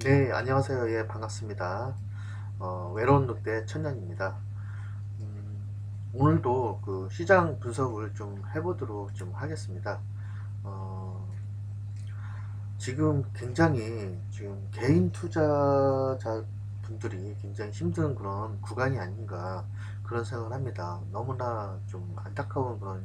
네, 안녕하세요. 예, 반갑습니다. 외로운 늑대 천년입니다. 음, 오늘도 그 시장 분석을 좀 해보도록 좀 하겠습니다. 어, 지금 굉장히 지금 개인 투자자 분들이 굉장히 힘든 그런 구간이 아닌가 그런 생각을 합니다. 너무나 좀 안타까운 그런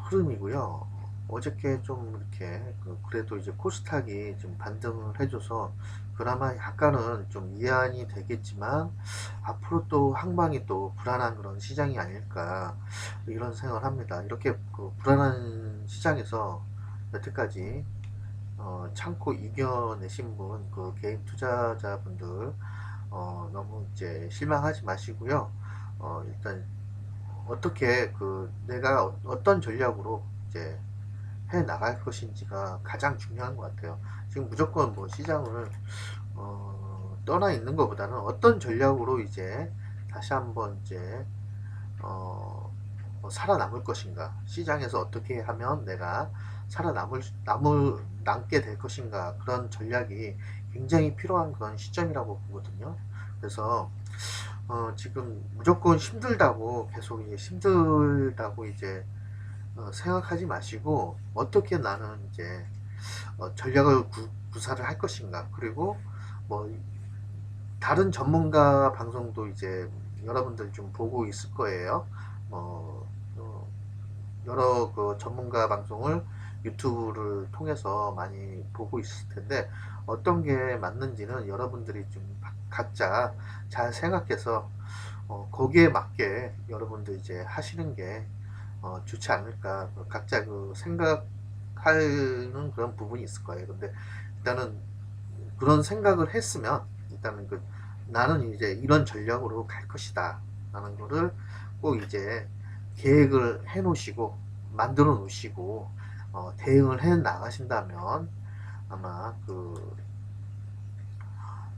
흐름이고요. 어저께 좀 이렇게 그래도 이제 코스닥이 좀 반등을 해줘서 그나마 약간은 좀 이해안이 되겠지만 앞으로 또 항방이 또 불안한 그런 시장이 아닐까 이런 생각을 합니다. 이렇게 그 불안한 시장에서 여태까지 참고 이겨내신 분, 그 개인 투자자분들 너무 이제 실망하지 마시고요. 일단 어떻게 내가 어떤 전략으로 이제 해 나갈 것인지가 가장 중요한 것 같아요. 지금 무조건 뭐 시장을 떠나 있는 것보다는 어떤 전략으로 이제 다시 한번 이제 뭐 살아남을 것인가, 시장에서 어떻게 하면 내가 남게 될 것인가, 그런 전략이 굉장히 필요한 그런 시점이라고 보거든요. 그래서 지금 무조건 힘들다고 계속 이제 힘들다고 이제 생각하지 마시고 어떻게 나는 이제 전략을 구사를 할 것인가, 그리고 뭐 다른 전문가 방송도 이제 여러분들 좀 보고 있을 거예요. 어, 여러 그 전문가 방송을 유튜브를 통해서 많이 보고 있을 텐데 어떤 게 맞는지는 여러분들이 좀 각자 잘 생각해서 거기에 맞게 여러분들 이제 하시는 게 좋지 않을까. 각자 그 생각하는 그런 부분이 있을 거예요. 근데 일단은 그런 생각을 했으면 일단은 나는 이제 이런 전략으로 갈 것이다 라는 거를 꼭 이제 계획을 해 놓으시고 만들어 놓으시고 대응을 해 나가신다면 아마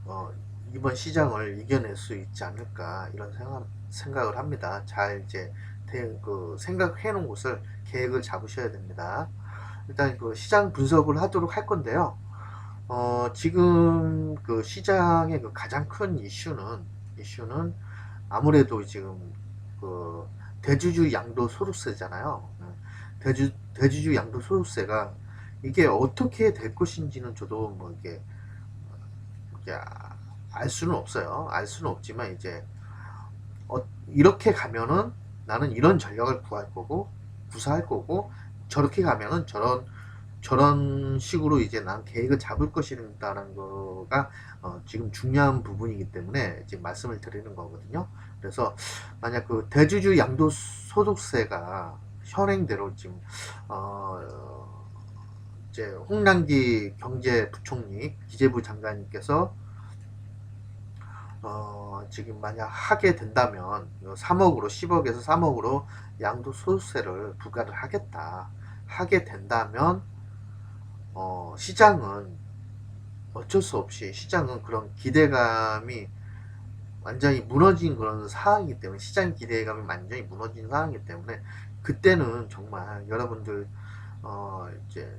어, 이번 시장을 이겨낼 수 있지 않을까 이런 생각을 합니다. 잘 이제 생각해 놓은 곳을 계획을 잡으셔야 됩니다. 일단 그 시장 분석을 하도록 할 건데요. 지금 그 시장의 그 가장 큰 이슈는 아무래도 지금 그 대주주 양도 소득세잖아요. 대주주 양도 소득세가 이게 어떻게 될 것인지는 저도 뭐 이게 알 수는 없어요. 알 수는 없지만 이제 이렇게 가면은 나는 이런 전략을 구사할 거고 저렇게 가면은 저런 식으로 이제 난 계획을 잡을 것이다라는 거가 지금 중요한 부분이기 때문에 지금 말씀을 드리는 거거든요. 그래서 만약 그 대주주 양도소득세가 현행대로 지금 어, 이제 홍남기 경제부총리 기재부 장관님께서 지금 만약 하게 된다면 3억으로 10억에서 3억으로 양도소득세를 부과를 하게 된다면 시장은 어쩔 수 없이 시장은 그런 기대감이 완전히 무너진 그런 상황이기 때문에 시장 기대감이 완전히 무너진 상황이기 때문에 그때는 정말 여러분들 이제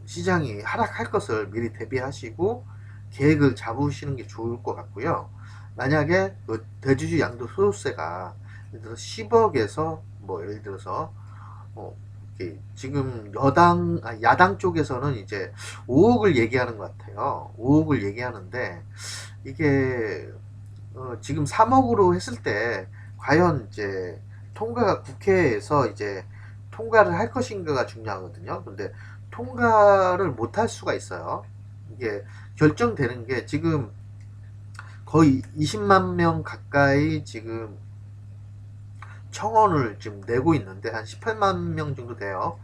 시장이 하락할 것을 미리 대비하시고 계획을 잡으시는 게 좋을 것 같고요. 만약에 그 대주주 양도소득세가 예를 들어 10억에서 뭐 예를 들어서 어, 지금 야당 쪽에서는 이제 5억을 얘기하는 것 같아요. 5억을 얘기하는데 이게 지금 3억으로 했을 때 과연 이제 국회에서 이제 통과를 할 것인가가 중요하거든요. 근데 통과를 못 할 수가 있어요. 이게 결정되는 게 지금 거의 20만 명 가까이 지금 청원을 지금 내고 있는데 한 18만 명 정도 돼요.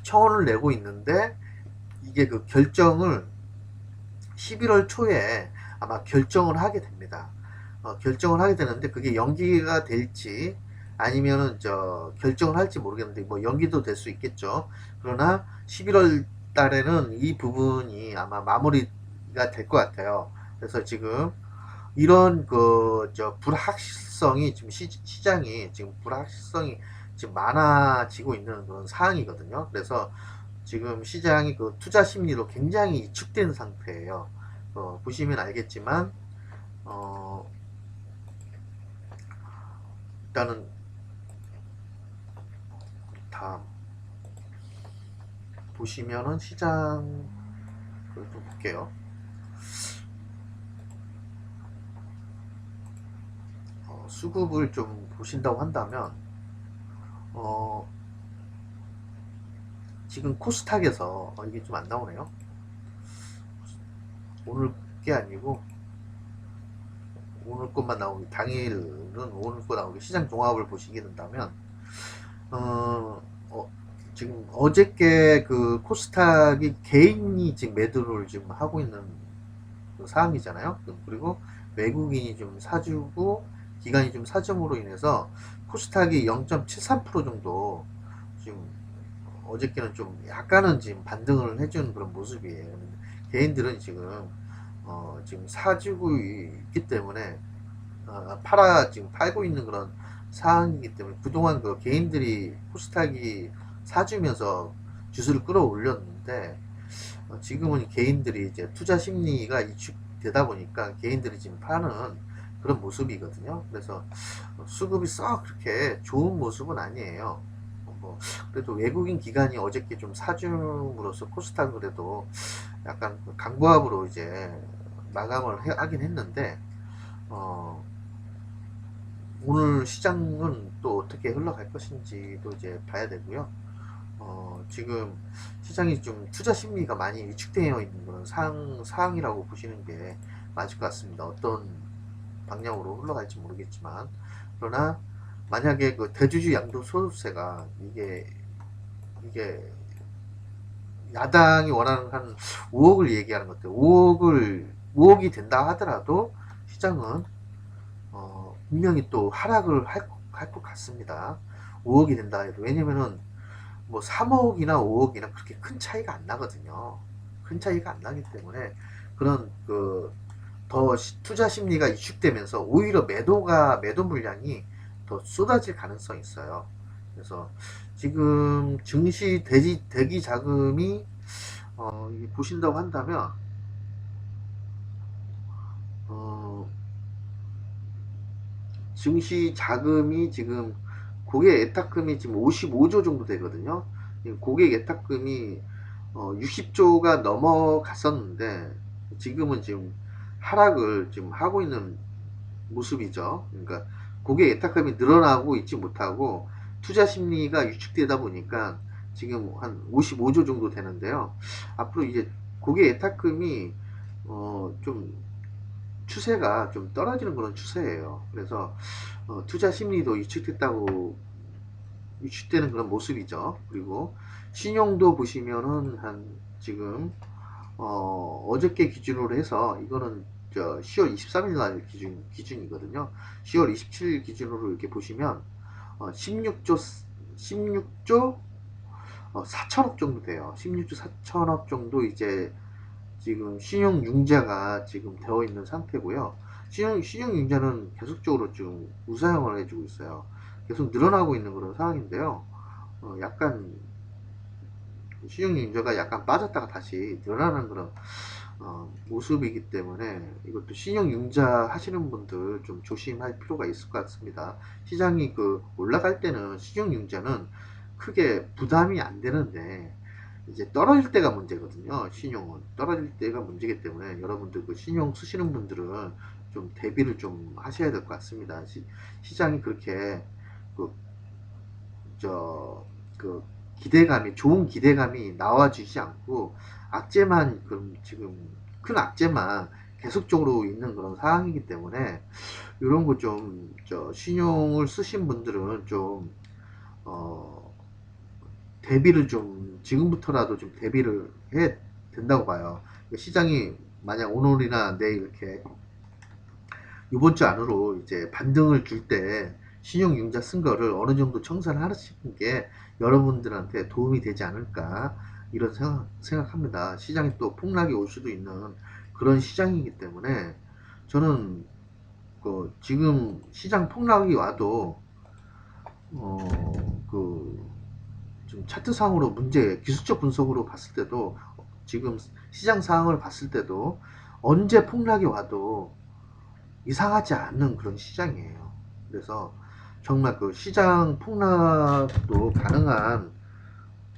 청원을 내고 있는데 이게 그 결정을 11월 초에 아마 결정을 하게 됩니다. 결정을 하게 되는데 그게 연기가 될지 아니면은 결정을 할지 모르겠는데 뭐 연기도 될 수 있겠죠. 그러나 11월 달에는 이 부분이 아마 마무리가 될 것 같아요. 그래서 지금 이런 불확실성이 지금 시장이 지금 불확실성이 지금 많아지고 있는 그런 상황이거든요. 그래서 지금 시장이 그 투자 심리로 굉장히 위축된 상태예요. 보시면 알겠지만 어, 일단은 다 보시면은 시장 좀 볼게요. 수급을 좀 보신다고 한다면 어, 지금 코스닥에서 이게 좀 안 나오네요. 오늘 게 아니고 오늘 것만 나오기, 당일은 오늘 거 나오기, 시장 종합을 보시게 된다면 어, 어, 지금 어저께 그 코스닥이 개인이 지금 매도를 지금 하고 있는 그 상황이잖아요. 그리고 외국인이 좀 사주고 기관이 좀 사줌으로 인해서 코스닥이 0.73% 정도 지금 어저께는 좀 약간은 지금 반등을 해주는 그런 모습이에요. 개인들은 지금 사주고 있기 때문에 지금 팔고 있는 그런 상황이기 때문에 그동안 그 개인들이 코스닥이 사주면서 주수를 끌어올렸는데 지금은 개인들이 이제 투자 심리가 위축되다 보니까 개인들이 지금 파는 그런 모습이거든요. 그래서 수급이 썩 그렇게 좋은 모습은 아니에요. 뭐 그래도 외국인 기관이 어저께 좀 사줌으로써 코스닥 그래도 약간 강보합으로 이제 마감을 하긴 했는데 어, 오늘 시장은 또 어떻게 흘러갈 것인지도 이제 봐야 되고요. 지금 시장이 좀 투자 심리가 많이 위축되어 있는 그런 상황이라고 보시는 게 맞을 것 같습니다. 어떤 방향으로 흘러갈지 모르겠지만, 그러나 만약에 그 대주주 양도소득세가 이게 야당이 원하는 한 5억을 얘기하는 것 같아요. 5억이 된다 하더라도 시장은 분명히 또 하락을 할 것 같습니다. 5억이 된다 해도. 왜냐면은 뭐 3억이나 5억이나 그렇게 큰 차이가 안 나거든요. 큰 차이가 안 나기 때문에 그런 더 투자 심리가 위축되면서 오히려 매도 물량이 더 쏟아질 가능성이 있어요. 그래서 지금 증시 대기 자금이 보신다고 한다면 어, 증시 자금이 지금 고객 예탁금이 지금 55조 정도 되거든요. 고객 예탁금이 60조가 넘어갔었는데 지금은 지금 하락을 지금 하고 있는 모습이죠. 그러니까 고객 예탁금이 늘어나고 있지 못하고 투자 심리가 위축되다 보니까 지금 한 55조 정도 되는데요. 앞으로 이제 고객 예탁금이 좀 추세가 좀 떨어지는 그런 추세예요. 그래서 투자 심리도 위축되는 그런 모습이죠. 그리고 신용도 보시면은 한 지금 어저께 기준으로 해서 이거는 10월 23일 날 기준이거든요. 10월 27일 기준으로 이렇게 보시면 16조 4천억 정도 돼요. 16조 4천억 정도 이제 지금 신용융자가 지금 되어 있는 상태고요. 신용융자는 계속적으로 지금 우사형을 해주고 있어요. 계속 늘어나고 있는 그런 상황인데요. 약간 신용융자가 약간 빠졌다가 다시 늘어나는 그런 모습이기 때문에 이것도 신용융자 하시는 분들 좀 조심할 필요가 있을 것 같습니다. 시장이 올라갈 때는 신용융자는 크게 부담이 안 되는데 이제 떨어질 때가 문제거든요. 신용은 떨어질 때가 문제이기 때문에 여러분들 신용 쓰시는 분들은 좀 대비를 좀 하셔야 될 것 같습니다. 시장이 그렇게 그, 저, 그 좋은 기대감이 나와주지 않고 악재만 그럼 지금 큰 악재만 계속적으로 있는 그런 상황이기 때문에 이런 거 좀 신용을 쓰신 분들은 좀 어, 대비를 좀 지금부터라도 좀 대비를 해야 된다고 봐요. 시장이 만약 오늘이나 내일 이렇게 이번 주 안으로 이제 반등을 줄 때 신용융자 쓴 거를 어느 정도 청산을 하시는 게 여러분들한테 도움이 되지 않을까 이런 생각합니다. 시장이 또 폭락이 올 수도 있는 그런 시장이기 때문에 저는 지금 시장 폭락이 와도 어, 그 좀 차트상으로 문제, 기술적 분석으로 봤을 때도 지금 시장 상황을 봤을 때도 언제 폭락이 와도 이상하지 않는 그런 시장이에요. 그래서 정말 그 시장 폭락도 가능한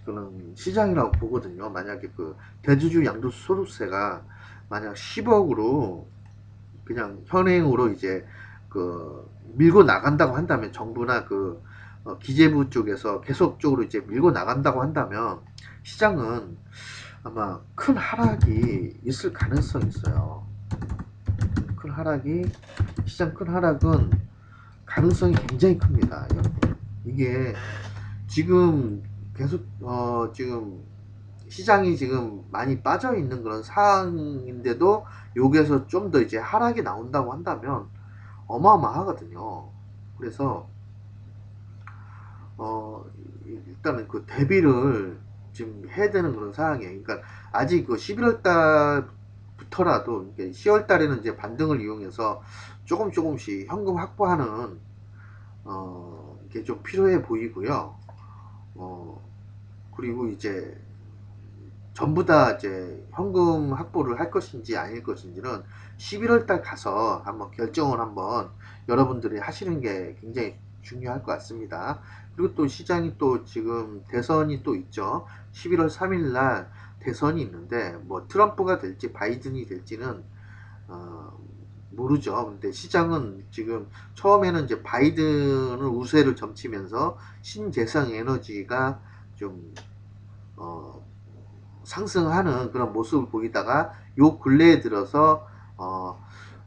그런 시장이라고 보거든요. 만약에 그 대주주 양도소 소득세가 만약 10억으로 그냥 현행으로 이제 그 밀고 나간다고 한다면 정부나 그 기재부 쪽에서 계속적으로 이제 밀고 나간다고 한다면 시장은 아마 큰 하락이 있을 가능성이 있어요. 큰 하락이 시장 큰 하락은 가능성이 굉장히 큽니다, 여러분. 이게 지금 계속 지금 시장이 지금 많이 빠져 있는 그런 상황인데도 여기에서 좀 더 이제 하락이 나온다고 한다면 어마어마하거든요. 그래서 어 일단은 그 대비를 지금 해야 되는 그런 상황이에요. 그러니까 아직 그 11월 달부터라도 10월 달에는 이제 반등을 이용해서 조금씩 현금 확보하는 이게 좀 필요해 보이고요. 어 그리고 이제 전부 다 이제 현금 확보를 할 것인지 아닐 것인지는 11월 달 가서 한번 결정을 한번 여러분들이 하시는 게 굉장히 중요할 것 같습니다. 그리고 또 시장이 또 지금 대선이 또 있죠. 11월 3일 날 대선이 있는데 뭐 트럼프가 될지 바이든이 될지는 어, 모르죠. 근데 시장은 지금 처음에는 이제 바이든을 우세를 점치면서 신재생 에너지가 좀 어, 상승하는 그런 모습을 보이다가 요 근래에 들어서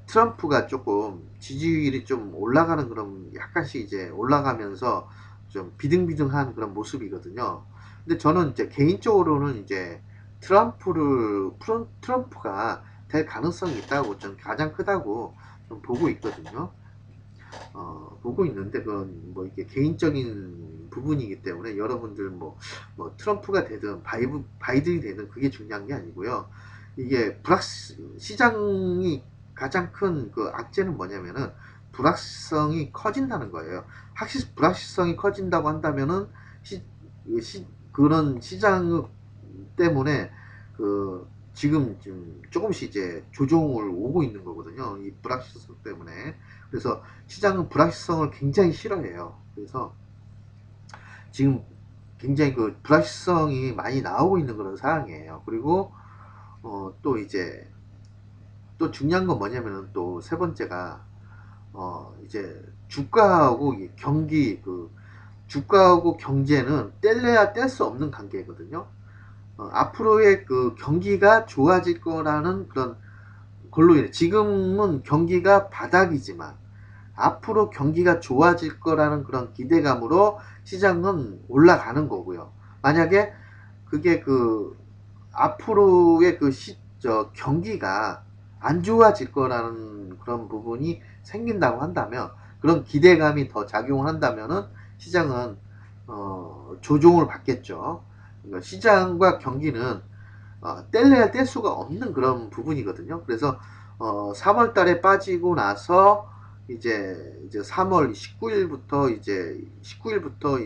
트럼프가 조금 지지율이 좀 올라가는 그런 약간씩 이제 올라가면서 좀 비등비등한 그런 모습이거든요. 근데 저는 이제 개인적으로는 이제 트럼프가 될 가능성이 있다고 좀 가장 크다고 좀 보고 있거든요. 보고 있는데 그건 뭐 이게 개인적인 부분이기 때문에 여러분들 뭐 트럼프가 되든 바이든이 되든 그게 중요한 게 아니고요. 이게 시장이 가장 큰 그 악재는 뭐냐면은 불확실성이 커진다는 거예요. 불확실성이 커진다고 한다면은 시, 그런 시장 때문에 그 지금 조금씩 이제 조정을 오고 있는 거거든요. 이 불확실성 때문에. 그래서 시장은 불확실성을 굉장히 싫어해요. 그래서 지금 굉장히 그 불확실성이 많이 나오고 있는 그런 상황이에요. 그리고 또 이제 또 중요한 건 뭐냐면은 또 세 번째가 이제 주가하고 주가하고 경제는 뗄래야 뗄 수 없는 관계거든요. 앞으로의 그 경기가 좋아질 거라는 그런 걸로 인해 지금은 경기가 바닥이지만 앞으로 경기가 좋아질 거라는 그런 기대감으로 시장은 올라가는 거고요. 만약에 그게 그 앞으로의 경기가 안 좋아질 거라는 그런 부분이 생긴다고 한다면 그런 기대감이 더 작용을 한다면은 시장은 조종을 받겠죠. 그러니까 시장과 경기는 뗄래야 뗄 수가 없는 그런 부분이거든요. 그래서 3월 달에 빠지고 나서 이제 3월 19일부터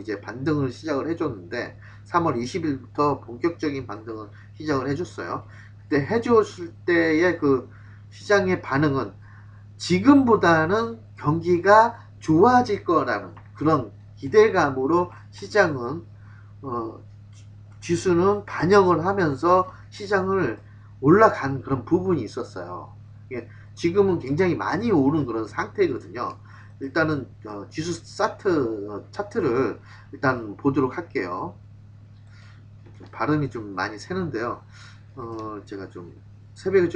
이제 반등을 시작을 해줬는데 3월 20일부터 본격적인 반등을 시작을 해줬어요. 그때 해줬을 때의 그 시장의 반응은 지금보다는 경기가 좋아질 거라는 그런 기대감으로 시장은 어, 지수는 반영을 하면서 시장을 올라간 그런 부분이 있었어요. 지금은 굉장히 많이 오른 그런 상태거든요. 일단은 지수 차트를 일단 보도록 할게요. 발음이 좀 많이 새는데요. 제가 좀 새벽에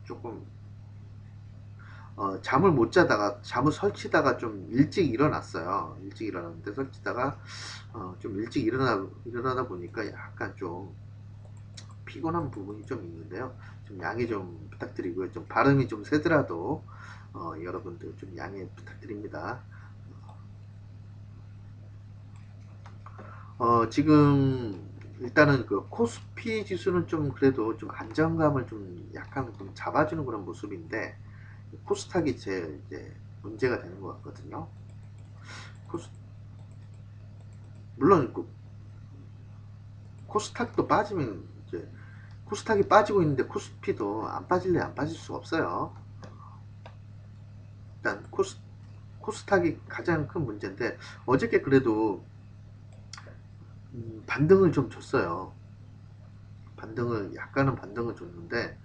조금 잠을 못 자다가 잠을 설치다가 좀 일찍 일어났어요. 일찍 일어났는데 설치다가 좀 일찍 일어나다 보니까 약간 좀 피곤한 부분이 좀 있는데요. 좀 양해 좀 부탁드리고요. 좀 발음이 좀 세더라도 여러분들 좀 양해 부탁드립니다. 지금 일단은 그 코스피 지수는 좀 그래도 좀 안정감을 좀 약간 좀 잡아주는 그런 모습인데 코스닥이 제일 이제 문제가 되는 것 같거든요. 코스, 물론 코스닥도 빠지면 이제 코스닥이 빠지고 있는데 코스피도 안 빠질래 안 빠질 수가 없어요. 일단 코스닥이 가장 큰 문제인데 어저께 그래도 반등을 좀 줬어요. 반등을 약간은 반등을 줬는데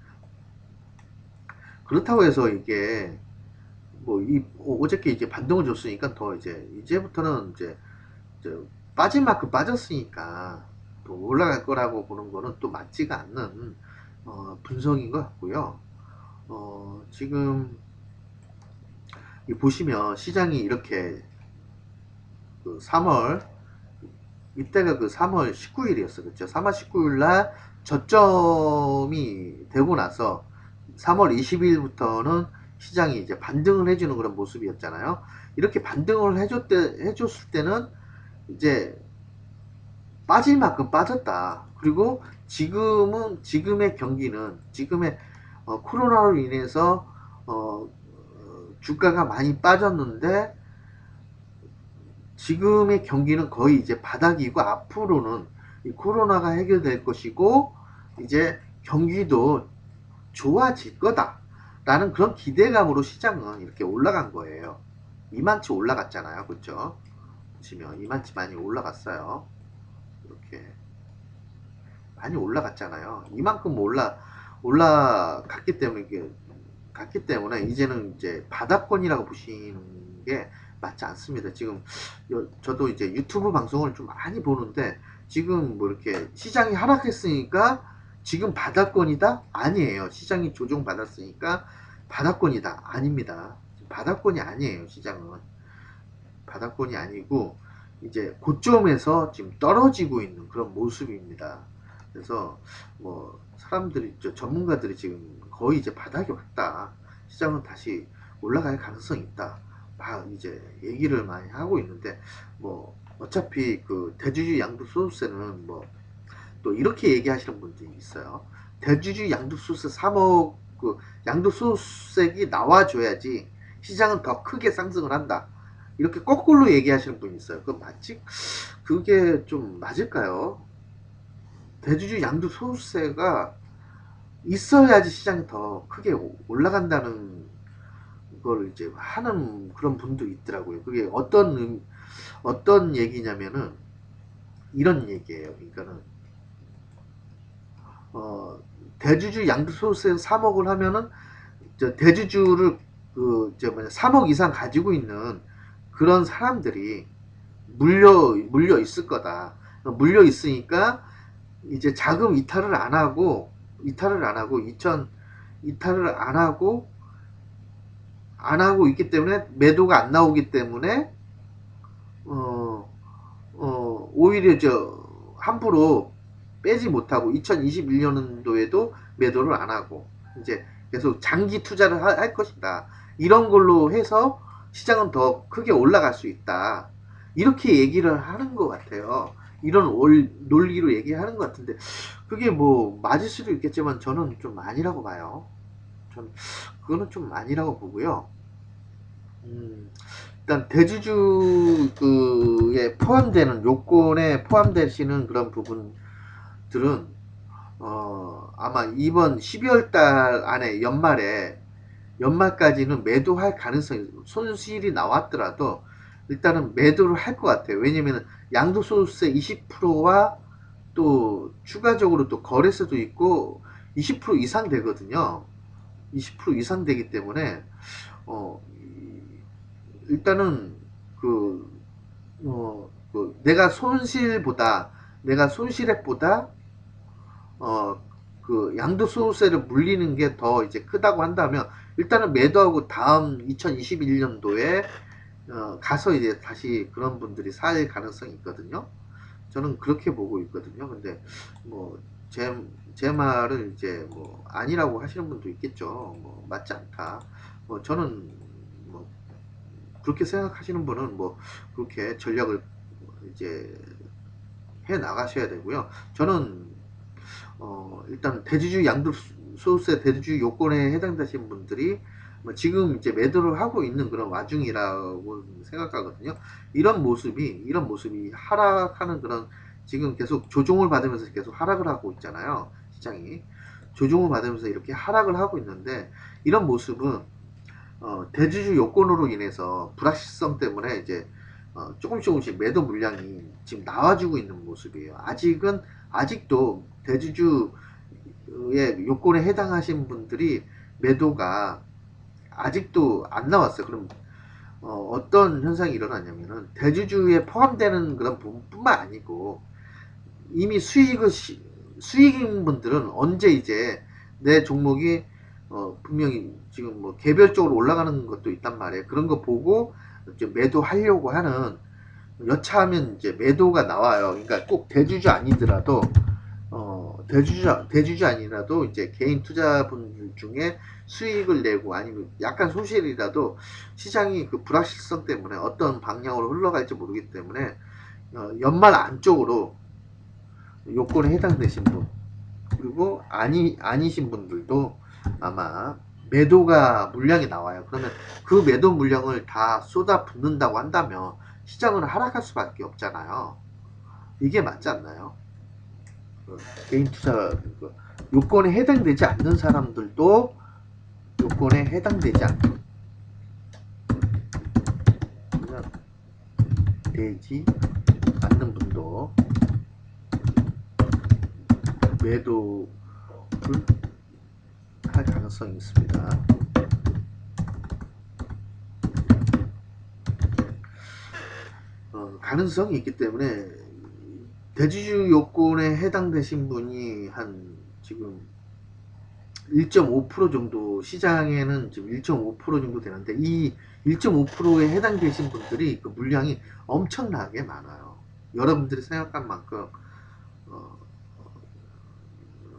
그렇다고 해서 이게 뭐 이 어저께 이제 반등을 줬으니까 더 이제부터는 이제 빠진 만큼 빠졌으니까 또 올라갈 거라고 보는 거는 또 맞지가 않는 분석인 것 같고요. 지금 보시면 시장이 이렇게 그 3월 이때가 그 3월 19일이었어, 그렇죠? 3월 19일 날 저점이 되고 나서 3월 20일부터는 시장이 이제 반등을 해주는 그런 모습이었잖아요. 이렇게 반등을 해줬을 때는 이제 빠질 만큼 빠졌다. 그리고 지금의 경기는 지금의 코로나로 인해서 주가가 많이 빠졌는데 지금의 경기는 거의 이제 바닥이고 앞으로는 이 코로나가 해결될 것이고 이제 경기도 좋아질 거다 라는 그런 기대감으로 시장은 이렇게 올라간 거예요. 이만치 올라갔잖아요, 그렇죠? 보시면 이만치 많이 올라갔어요. 이렇게 많이 올라갔잖아요. 이만큼 올라갔기 때문에 이제는 이제 바닥권이라고 보시는 게 맞지 않습니다. 지금 저도 이제 유튜브 방송을 좀 많이 보는데 지금 뭐 이렇게 시장이 하락했으니까 지금 바닥권이다? 아니에요. 시장이 조정받았으니까 바닥권이다? 아닙니다. 바닥권이 아니에요. 시장은 바닥권이 아니고 이제 고점에서 지금 떨어지고 있는 그런 모습입니다. 그래서 뭐 사람들이 전문가들이 지금 거의 이제 바닥이 왔다. 시장은 다시 올라갈 가능성이 있다. 막 이제 얘기를 많이 하고 있는데 뭐 어차피 그 대주주 양도소득세는 뭐 또 이렇게 얘기하시는 분들이 있어요. 대주주 양도소득세 3억 그 양도소득세가 나와줘야지 시장은 더 크게 상승을 한다. 이렇게 거꾸로 얘기하시는 분이 있어요. 그게 좀 맞을까요? 대주주 양도소득세가 있어야지 시장이 더 크게 올라간다는 걸 이제 하는 그런 분도 있더라고요. 그게 어떤 얘기냐면은 이런 얘기예요. 그러니까는 어, 대주주 양도소득세 3억을 하면은 대주주를 3억 이상 가지고 있는 그런 사람들이 물려 있을 거다. 물려 있으니까 이제 자금 이탈을 안 하고 2천 이탈을 안 하고 있기 때문에 매도가 안 나오기 때문에 어, 오히려 함부로 빼지 못하고 2021년도에도 매도를 안 하고 이제 계속 장기 투자를 할 것이다. 이런 걸로 해서 시장은 더 크게 올라갈 수 있다. 이렇게 얘기를 하는 것 같아요. 이런 논리로 얘기하는 것 같은데 그게 뭐 맞을 수도 있겠지만 저는 좀 아니라고 봐요. 전 그거는 좀 아니라고 보고요. 일단 대주주에 포함되는 요건에 포함되시는 그런 부분들은 아마 이번 12월 달 안에 연말까지는 매도할 가능성이 손실이 나왔더라도 일단은 매도를 할 것 같아요. 왜냐면 양도소득세 20%와 또 추가적으로 또 거래세도 있고 20% 이상 되거든요. 20% 이상 되기 때문에 어, 일단은 그, 내가 손실액보다 어, 그 양도소득세를 물리는 게 더 이제 크다고 한다면 일단은 매도하고 다음 2021년도에 가서 이제 다시 그런 분들이 살 가능성이 있거든요. 저는 그렇게 보고 있거든요. 근데 뭐 제 말을 이제 뭐 아니라고 하시는 분도 있겠죠. 뭐 맞지 않다. 뭐 저는 뭐 그렇게 생각하시는 분은 뭐 그렇게 전략을 이제 해 나가셔야 되고요. 저는 일단 대주주 양도소득세 대주주 요건에 해당되신 분들이 뭐 지금 이제 매도를 하고 있는 그런 와중이라고 생각하거든요. 이런 모습이 하락하는 그런 지금 계속 조종을 받으면서 계속 하락을 하고 있잖아요. 시장이 조종을 받으면서 이렇게 하락을 하고 있는데, 이런 모습은 대주주 요건으로 인해서 불확실성 때문에 이제 조금씩 매도 물량이 지금 나와주고 있는 모습이에요. 아직도 대주주의 요건에 해당하신 분들이 매도가 아직도 안 나왔어요. 그럼 어떤 현상이 일어나냐면은, 대주주에 포함되는 그런 부분뿐만 아니고 이미 수익인 분들은 언제 이제 내 종목이 분명히 지금 뭐 개별적으로 올라가는 것도 있단 말이에요. 그런 거 보고 이제 매도하려고 하는, 여차하면 이제 매도가 나와요. 그러니까 꼭 대주주 아니더라도 대주주 아니라도 이제 개인 투자분들 중에 수익을 내고 아니면 약간 손실이라도, 시장이 그 불확실성 때문에 어떤 방향으로 흘러갈지 모르기 때문에 연말 안쪽으로 요건에 해당되신 분, 그리고 아니신 분들도 아마 매도가 물량이 나와요. 그러면 그 매도 물량을 다 쏟아 붓는다고 한다면 시장은 하락할 수밖에 없잖아요. 이게 맞지 않나요? 개인 투자 요건에 해당되지 않는 사람들도, 요건에 해당되지 않는 분도 매도를 할 가능성이 있습니다. 가능성이 있기 때문에 대주주 요건에 해당되신 분이 한 지금 1.5% 정도, 시장에는 지금 1.5% 정도 되는데, 이 1.5%에 해당되신 분들이 그 물량이 엄청나게 많아요. 여러분들이 생각한 만큼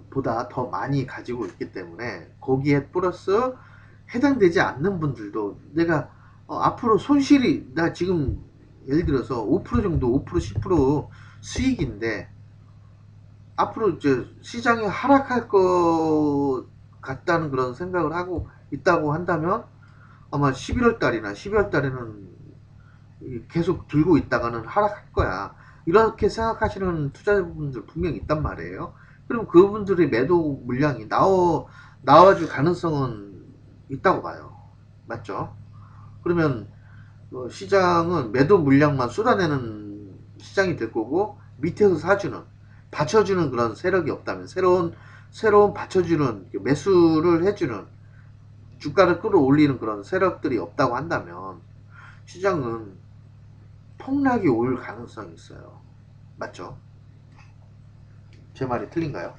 보다 더 많이 가지고 있기 때문에, 거기에 플러스 해당되지 않는 분들도, 내가 앞으로 손실이, 나 지금 예를 들어서 5% 정도, 5% 10% 수익인데 앞으로 이제 시장이 하락할 것 같다는 그런 생각을 하고 있다고 한다면, 아마 11월 달이나 12월 달에는 계속 들고 있다가는 하락할 거야. 이렇게 생각하시는 투자자분들 분명히 있단 말이에요. 그럼 그분들의 매도 물량이 나와줄 가능성은 있다고 봐요. 맞죠? 그러면 시장은 매도 물량만 쏟아내는 시장이 될 거고, 밑에서 받쳐주는 그런 세력이 없다면, 새로운 받쳐주는, 매수를 해주는, 주가를 끌어올리는 그런 세력들이 없다고 한다면 시장은 폭락이 올 가능성이 있어요. 맞죠? 제 말이 틀린가요?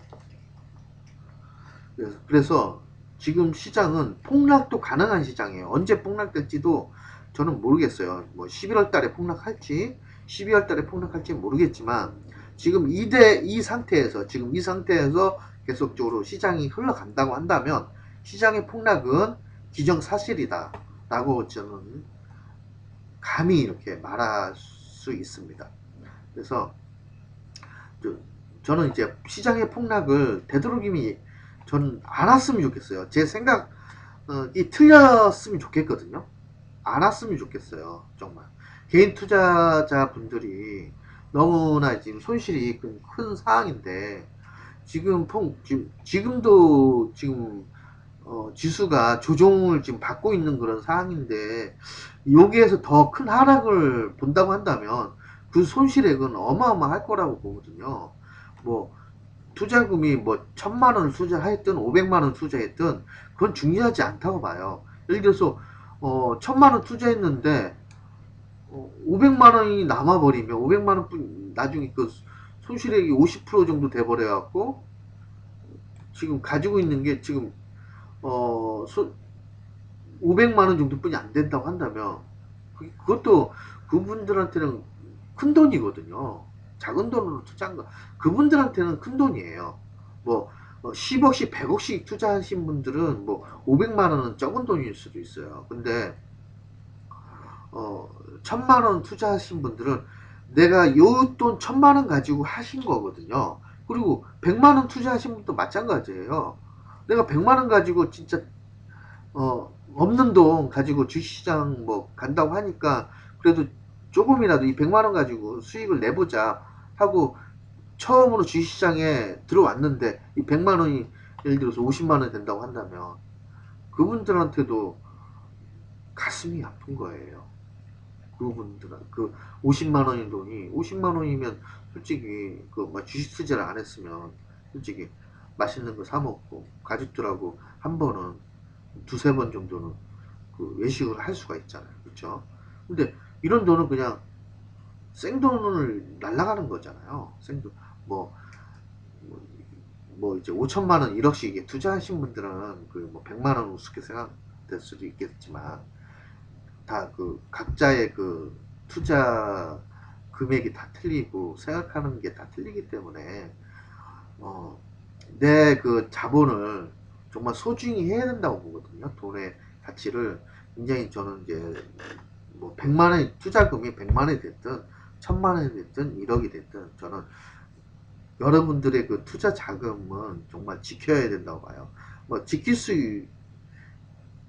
그래서 지금 시장은 폭락도 가능한 시장이에요. 언제 폭락될지도 저는 모르겠어요. 뭐 11월 달에 폭락할지 12월 달에 폭락할지 모르겠지만, 지금 이 상태에서 계속적으로 시장이 흘러간다고 한다면 시장의 폭락은 기정사실이다 라고 저는 감히 이렇게 말할 수 있습니다. 그래서 저는 이제 시장의 폭락을 되도록이면 저는 안 왔으면 좋겠어요. 제 생각이 틀렸으면 좋겠거든요. 안 왔으면 좋겠어요. 정말 개인 투자자분들이 너무나 지금 손실이 큰 상황인데, 지금도 지금 지수가 조종을 지금 받고 있는 그런 상황인데, 여기에서 더 큰 하락을 본다고 한다면 그 손실액은 어마어마할 거라고 보거든요. 뭐 투자금이 뭐 1,000만원을 투자했든 500만원 투자했든 그건 중요하지 않다고 봐요. 예를 들어서 1,000만원 투자했는데 500만원이 남아버리면, 500만원 뿐 나중에 그 손실액이 50% 정도 돼버려갖고 지금 가지고 있는 게 지금 어, 500만원 정도뿐이 안 된다고 한다면, 그것도 그분들한테는 큰 돈이거든요. 작은 돈으로 투자한 거, 그분들한테는 큰 돈이에요. 뭐 10억씩 100억씩 투자하신 분들은 뭐 500만원은 적은 돈일 수도 있어요. 근데 1000만원 투자하신 분들은 내가 요 돈 1000만원 가지고 하신 거거든요. 그리고 100만원 투자하신 분도 마찬가지예요. 내가 100만원 가지고 진짜 없는 돈 가지고 주식시장 뭐 간다고 하니까, 그래도 조금이라도 이 100만원 가지고 수익을 내보자 하고 처음으로 주식시장에 들어왔는데 이 100만원이 예를 들어서 50만원이 된다고 한다면 그분들한테도 가슴이 아픈 거예요. 그분들은 그 50만원인 돈이 50만원이면 솔직히 그 주식 투자를 안 했으면 솔직히 맛있는 거 사 먹고 가족들하고 한 번은 두세 번 정도는 그 외식을 할 수가 있잖아요. 그렇죠? 근데 이런 돈은 그냥 생돈을 날라가는 거잖아요. 생돈 뭐, 뭐, 뭐 이제 5천만 원 1억씩 투자하신 분들은 그 뭐 100만 원 우습게 생각될 수도 있겠지만 다 그 각자의 그 투자 금액이 다 틀리고 생각하는 게 다 틀리기 때문에 어, 내 그 자본을 정말 소중히 해야 된다고 보거든요. 돈의 가치를 굉장히 저는 이제 뭐 100만 원 투자금이 100만 원이 됐든 1000만 원이 됐든 1억이 됐든 저는 여러분들의 그 투자 자금은 정말 지켜야 된다고 봐요. 뭐 지킬 수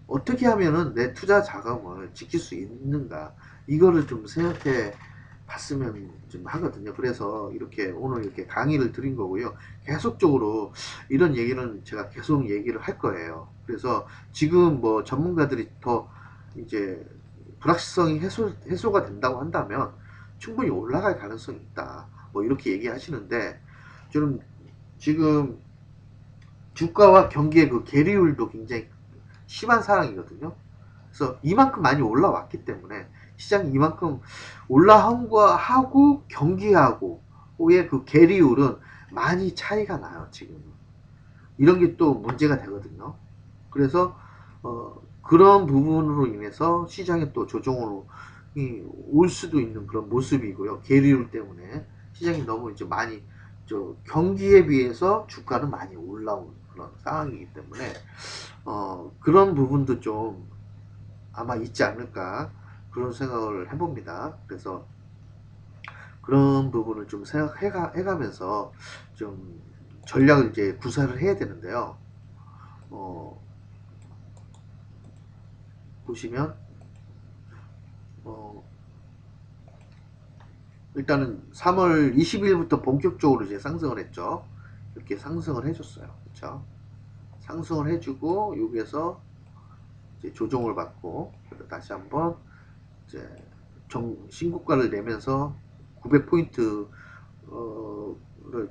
어떻게 하면은 내 투자 자금을 지킬 수 있는가 이거를 좀 생각해 봤으면 좀 하거든요. 그래서 이렇게 오늘 이렇게 강의를 드린 거고요. 계속적으로 이런 얘기는 제가 계속 얘기를 할 거예요. 그래서 지금 뭐 전문가들이 더 이제 불확실성이 해소가 된다고 한다면 충분히 올라갈 가능성이 있다. 뭐 이렇게 얘기하시는데 저는 지금 주가와 경기의 그 계리율도 굉장히 심한 상황이거든요. 그래서 이만큼 많이 올라왔기 때문에 시장이 이만큼 올라한 거하고 경기하고의 그 계리율은 많이 차이가 나요. 지금 이런 게 또 문제가 되거든요. 그래서 그런 부분으로 인해서 시장에 또 조정으로 올 수도 있는 그런 모습이고요. 계리율 때문에 시장이 너무 이제 많이 경기에 비해서 주가는 많이 올라온 그런 상황이기 때문에 그런 부분도 좀 아마 있지 않을까 그런 생각을 해봅니다. 그래서 그런 부분을 좀 생각해가면서 좀 전략을 이제 구사를 해야 되는데요. 어, 보시면 어, 일단은 3월 20일부터 본격적으로 이제 상승을 했죠. 이렇게 상승을 해줬어요. 그렇죠? 상승을 해주고 여기에서 이제 조정을 받고 다시 한번 이제 신고가를 내면서 900포인트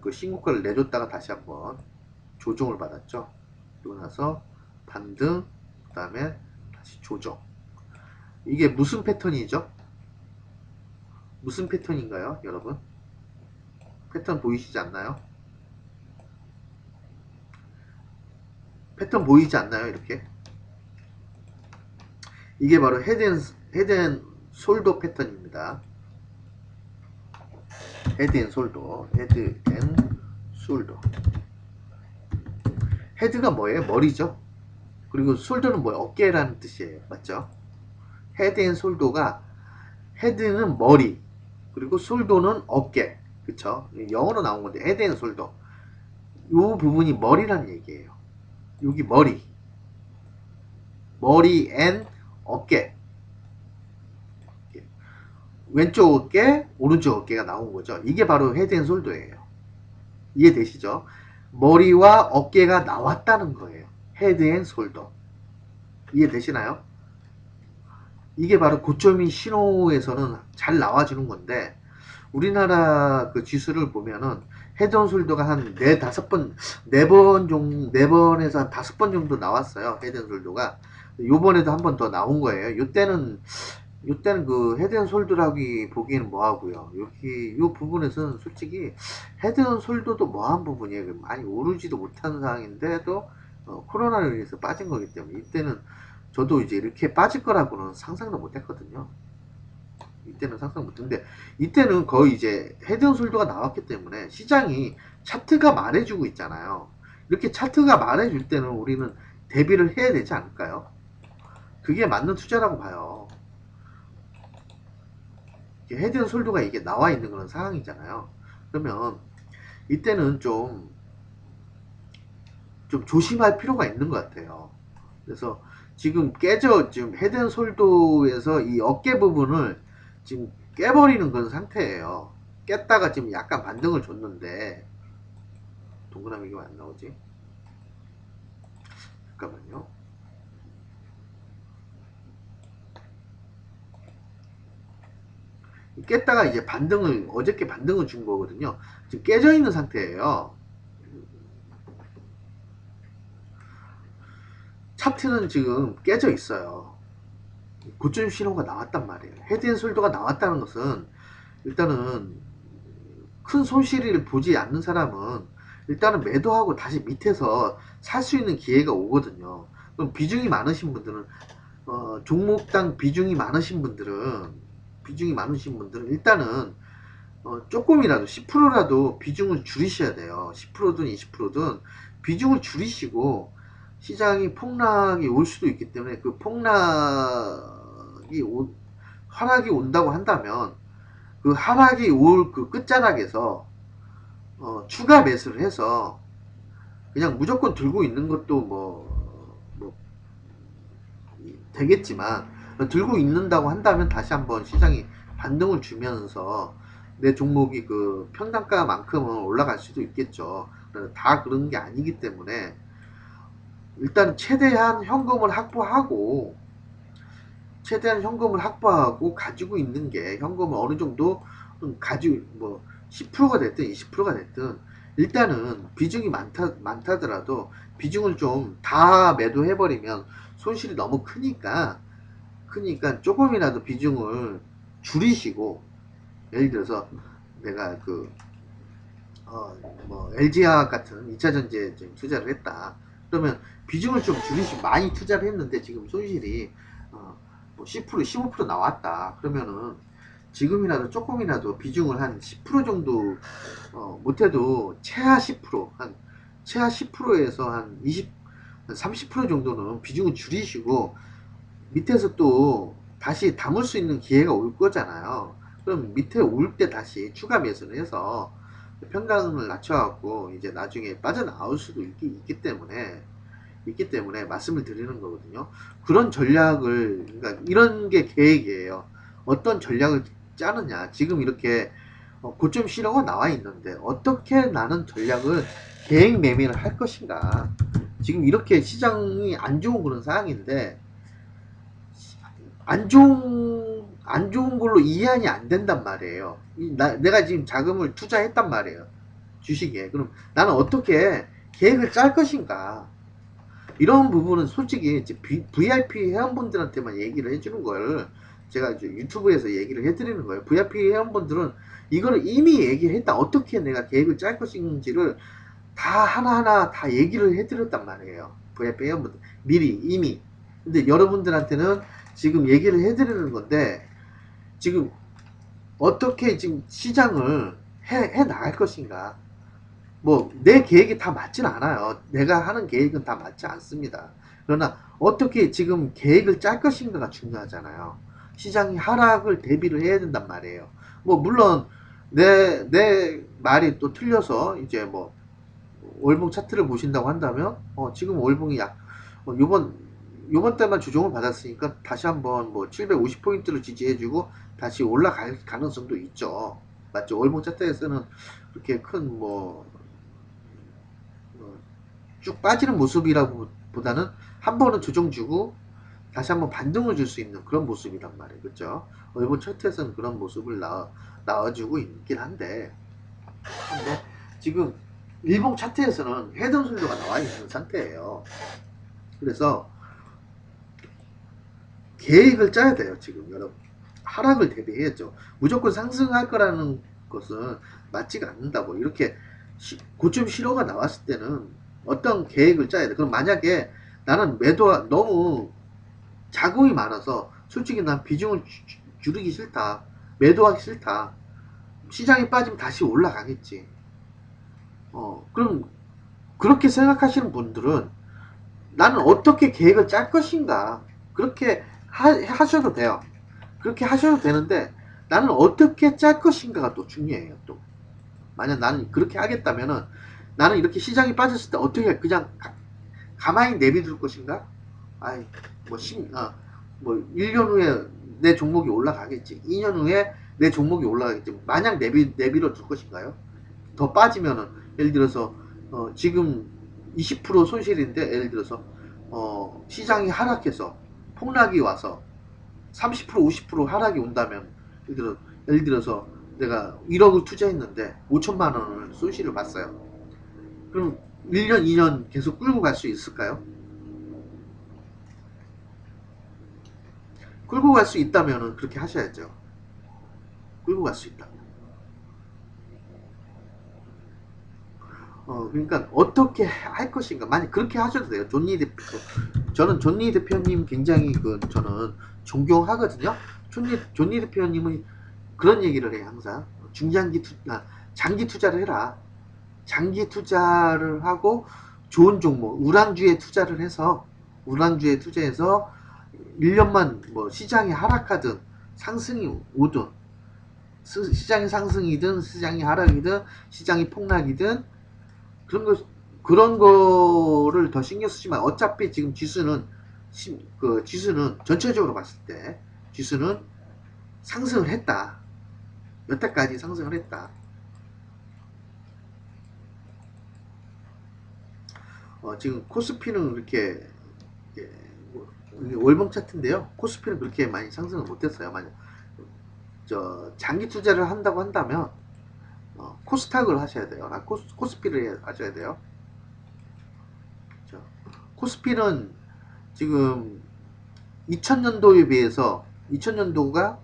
그 신고가를 내줬다가 다시 한번 조정을 받았죠. 그리고 나서 반등, 그 다음에 다시 조정. 이게 무슨 패턴이죠? 무슨 패턴인가요, 여러분? 패턴 보이시지 않나요? 패턴 보이지 않나요, 이렇게? 이게 바로 헤드앤 솔더 패턴입니다. 헤드앤 솔더, 헤드앤 솔더. 헤드가 뭐예요? 머리죠. 그리고 솔더는 뭐예요? 어깨라는 뜻이에요. 맞죠? 헤드앤 솔더가 헤드는 머리, 그리고 솔더는 어깨. 그쵸? 영어로 나온 건데 헤드앤 솔더. 요 부분이 머리라는 얘기예요. 여기 머리 앤 어깨. 왼쪽 어깨, 오른쪽 어깨가 나온 거죠. 이게 바로 헤드앤솔더예요. 이해되시죠? 머리와 어깨가 나왔다는 거예요. 헤드앤솔더. 이해되시나요? 이게 바로 고점인 신호에서는 잘 나와주는 건데 우리나라 그 지수를 보면은 헤드앤솔더가 한 네 다섯 번, 네 번에서 한 다섯 번 정도 나왔어요. 헤드앤솔더가 요번에도 한 번 더 나온 거예요. 요때는 그 헤드앤솔더라기 보기에는 뭐하고요. 여기 요 부분에서는 솔직히 헤드앤솔더도 뭐한 부분이에요. 많이 오르지도 못한 상황인데도 코로나를 위해서 빠진 거기 때문에 이때는 저도 이제 이렇게 빠질 거라고는 상상도 못했거든요. 이때는 상상 못했는데 이때는 거의 이제 헤드앤솔더가 나왔기 때문에 시장이 차트가 말해주고 있잖아요. 이렇게 차트가 말해줄 때는 우리는 대비를 해야 되지 않을까요? 그게 맞는 투자라고 봐요. 헤드앤솔더가 이게 나와 있는 그런 상황이잖아요. 그러면 이때는 좀 조심할 필요가 있는 것 같아요. 그래서 지금 헤드앤솔더에서 이 어깨 부분을 지금 깨버리는 그런 상태예요. 깼다가 지금 약간 반등을 줬는데, 동그라미 이게 왜 안 나오지? 잠깐만요. 깼다가 이제 반등을, 어저께 반등을 준 거거든요. 지금 깨져 있는 상태예요. 차트는 지금 깨져 있어요. 고점 신호가 나왔단 말이에요. 헤드앤솔더가 나왔다는 것은 일단은 큰 손실을 보지 않는 사람은 일단은 매도하고 다시 밑에서 살 수 있는 기회가 오거든요. 그럼 비중이 많으신 분들은 종목당 비중이 많으신 분들은 일단은 조금이라도 10%라도 비중을 줄이셔야 돼요. 10%든 20%든 비중을 줄이시고 시장이 폭락이 올 수도 있기 때문에 그 하락이 온다고 한다면 그 하락이 올 그 끝자락에서 추가 매수를 해서 그냥 무조건 들고 있는 것도 뭐 되겠지만 들고 있는다고 한다면 다시 한번 시장이 반등을 주면서 내 종목이 그 평단가만큼은 올라갈 수도 있겠죠. 다 그런 게 아니기 때문에 일단 최대한 현금을 확보하고 가지고 있는 게 현금을 어느 정도 가지고 뭐 10%가 됐든 20%가 됐든 일단은 비중이 많다더라도 비중을 좀 다 매도해버리면 손실이 너무 크니까 조금이라도 비중을 줄이시고 예를 들어서 내가 LG화학 같은 2차전지에 좀 투자를 했다. 그러면 비중을 좀 줄이시고 많이 투자를 했는데 지금 손실이 뭐 10%, 15% 나왔다. 그러면은 지금이라도 조금이라도 비중을 한 10% 정도 못해도 최하 10%에서 한 20, 30% 정도는 비중을 줄이시고 밑에서 또 다시 담을 수 있는 기회가 올 거잖아요. 그럼 밑에 올 때 다시 추가 매수를 해서 평단을 낮춰갖고 이제 나중에 빠져나올 수도 있기 때문에 말씀을 드리는 거거든요. 그런 전략을, 그러니까 이런 게 계획이에요. 어떤 전략을 짜느냐. 지금 이렇게 고점 신호가 나와 있는데 어떻게 나는 전략을 계획 매매를 할 것인가. 지금 이렇게 시장이 안 좋은 그런 상황인데 안 좋은 걸로 이해안이 안 된단 말이에요. 내가 지금 자금을 투자했단 말이에요. 주식에. 그럼 나는 어떻게 계획을 짤 것인가. 이런 부분은 솔직히 이제 VIP 회원분들한테만 얘기를 해주는 걸 제가 이제 유튜브에서 얘기를 해드리는 거예요. VIP 회원분들은 이거를 이미 얘기를 했다. 어떻게 내가 계획을 짤 것인지를 다 하나하나 다 얘기를 해드렸단 말이에요. VIP 회원분들. 미리, 이미. 근데 여러분들한테는 지금 얘기를 해드리는 건데, 지금 어떻게 지금 시장을 해 나갈 것인가. 뭐 내 계획이 다 맞진 않아요. 내가 하는 계획은 다 맞지 않습니다. 그러나 어떻게 지금 계획을 짤 것인가가 중요하잖아요. 시장이 하락을 대비를 해야 된단 말이에요. 뭐 물론 내 말이 또 틀려서 이제 뭐 월봉 차트를 보신다고 한다면 지금 월봉이 요번 달만 조정을 받았으니까 다시 한번 뭐 750포인트를 지지해주고 다시 올라갈 가능성도 있죠. 맞죠? 월봉 차트에서는 그렇게 큰 쭉 빠지는 모습이라고 보다는 한 번은 조정 주고 다시 한번 반등을 줄 수 있는 그런 모습이란 말이에요. 그렇죠? 일본 차트에서는 그런 모습을 나와주고 있긴 한데 지금 일본 차트에서는 해당 순서가 나와 있는 상태예요. 그래서 계획을 짜야 돼요. 지금 여러분 하락을 대비해야죠. 무조건 상승할 거라는 것은 맞지가 않는다고. 이렇게 고점 실호가 나왔을 때는 어떤 계획을 짜야 돼. 그럼 만약에 나는 너무 자금이 많아서 솔직히 난 비중을 줄이기 싫다. 매도하기 싫다. 시장이 빠지면 다시 올라가겠지. 그럼 그렇게 생각하시는 분들은 나는 어떻게 계획을 짤 것인가. 그렇게 하셔도 돼요. 그렇게 하셔도 되는데 나는 어떻게 짤 것인가가 또 중요해요. 또 만약 나는 그렇게 하겠다면은 나는 이렇게 시장이 빠졌을 때 어떻게 그냥 가만히 내비둘 것인가? 뭐 1년 후에 내 종목이 올라가겠지. 2년 후에 내 종목이 올라가겠지. 마냥 내비로 둘 것인가요? 더 빠지면은 예를 들어서 지금 20% 손실인데 예를 들어서 시장이 하락해서 폭락이 와서 30% 50% 하락이 온다면 예를 들어서 내가 1억을 투자했는데 5천만 원을 손실을 봤어요. 그럼 1년 2년 계속 끌고 갈 수 있을까요? 끌고 갈 수 있다면 그렇게 하셔야죠. 끌고 갈 수 있다. 그러니까 어떻게 할 것인가. 만약 그렇게 하셔도 돼요. 존니 대표, 저는 존니 대표님 굉장히 저는 존경하거든요. 존니 대표님은 그런 얘기를 해요. 항상 장기 투자를 해라. 장기 투자를 하고 좋은 종목, 우량주에 투자해서 1년만 뭐 시장이 하락하든 상승이 오든 시장이 상승이든 시장이 하락이든 시장이 폭락이든 그런 거 그런 거를 더 신경 쓰지만 어차피 지금 지수는 전체적으로 봤을 때 지수는 상승을 했다. 여태까지 상승을 했다. 지금 코스피는 이렇게 월봉 차트인데요. 코스피는 그렇게 많이 상승을 못했어요. 만약 장기 투자를 한다고 한다면 코스닥을 하셔야 돼요. 코스피를 하셔야 돼요. 코스피는 지금 2000년도에 비해서 2000년도가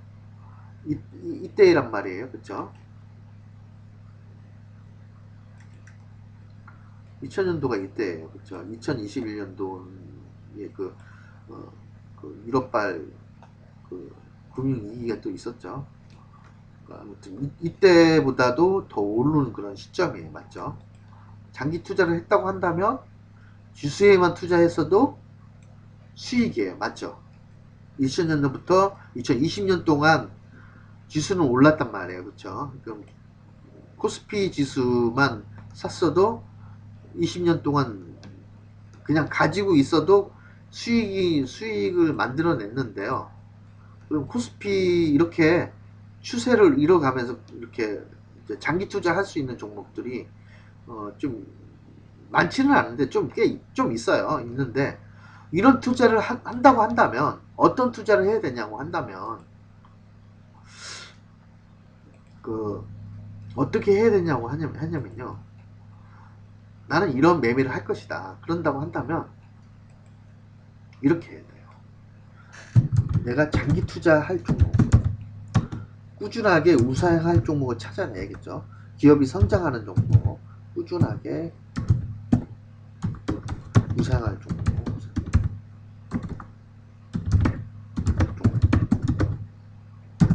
이때란 말이에요. 그쵸? 2000년도가 이때예요. 그쵸? 2021년도에 어, 1억발 금융위기가 또 있었죠. 아무튼 이때보다도 더 오르는 그런 시점이에요. 맞죠? 장기 투자를 했다고 한다면 지수에만 투자했어도 수익이에요. 맞죠? 2000년도부터 2020년 동안 지수는 올랐단 말이에요. 그쵸? 그럼 코스피 지수만 샀어도 20년 동안 그냥 가지고 있어도 수익을 만들어냈는데요. 그럼 코스피 이렇게 추세를 이뤄가면서 이렇게 장기 투자할 수 있는 종목들이 좀 많지는 않은데 좀 있어요. 있는데 이런 투자를 한다고 한다면 어떤 투자를 해야 되냐고 한다면 어떻게 해야 되냐고 하냐면요. 나는 이런 매매를 할 것이다. 그런다고 한다면 이렇게 해야 돼요. 내가 장기 투자할 종목, 꾸준하게 우상할 종목을 찾아내야겠죠. 기업이 성장하는 종목, 꾸준하게 우상할 종목.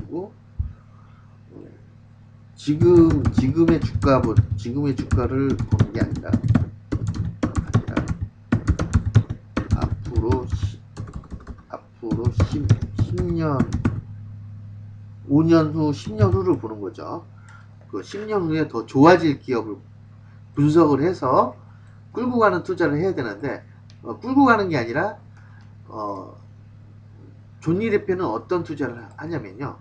그리고 지금의 주가를 보는 게 아니라 앞으로 10년 5년 후 10년 후를 보는 거죠. 그 10년 후에 더 좋아질 기업을 분석을 해서 끌고 가는 투자를 해야 되는데 끌고 가는 게 아니라 존니 대표는 어떤 투자를 하냐면요.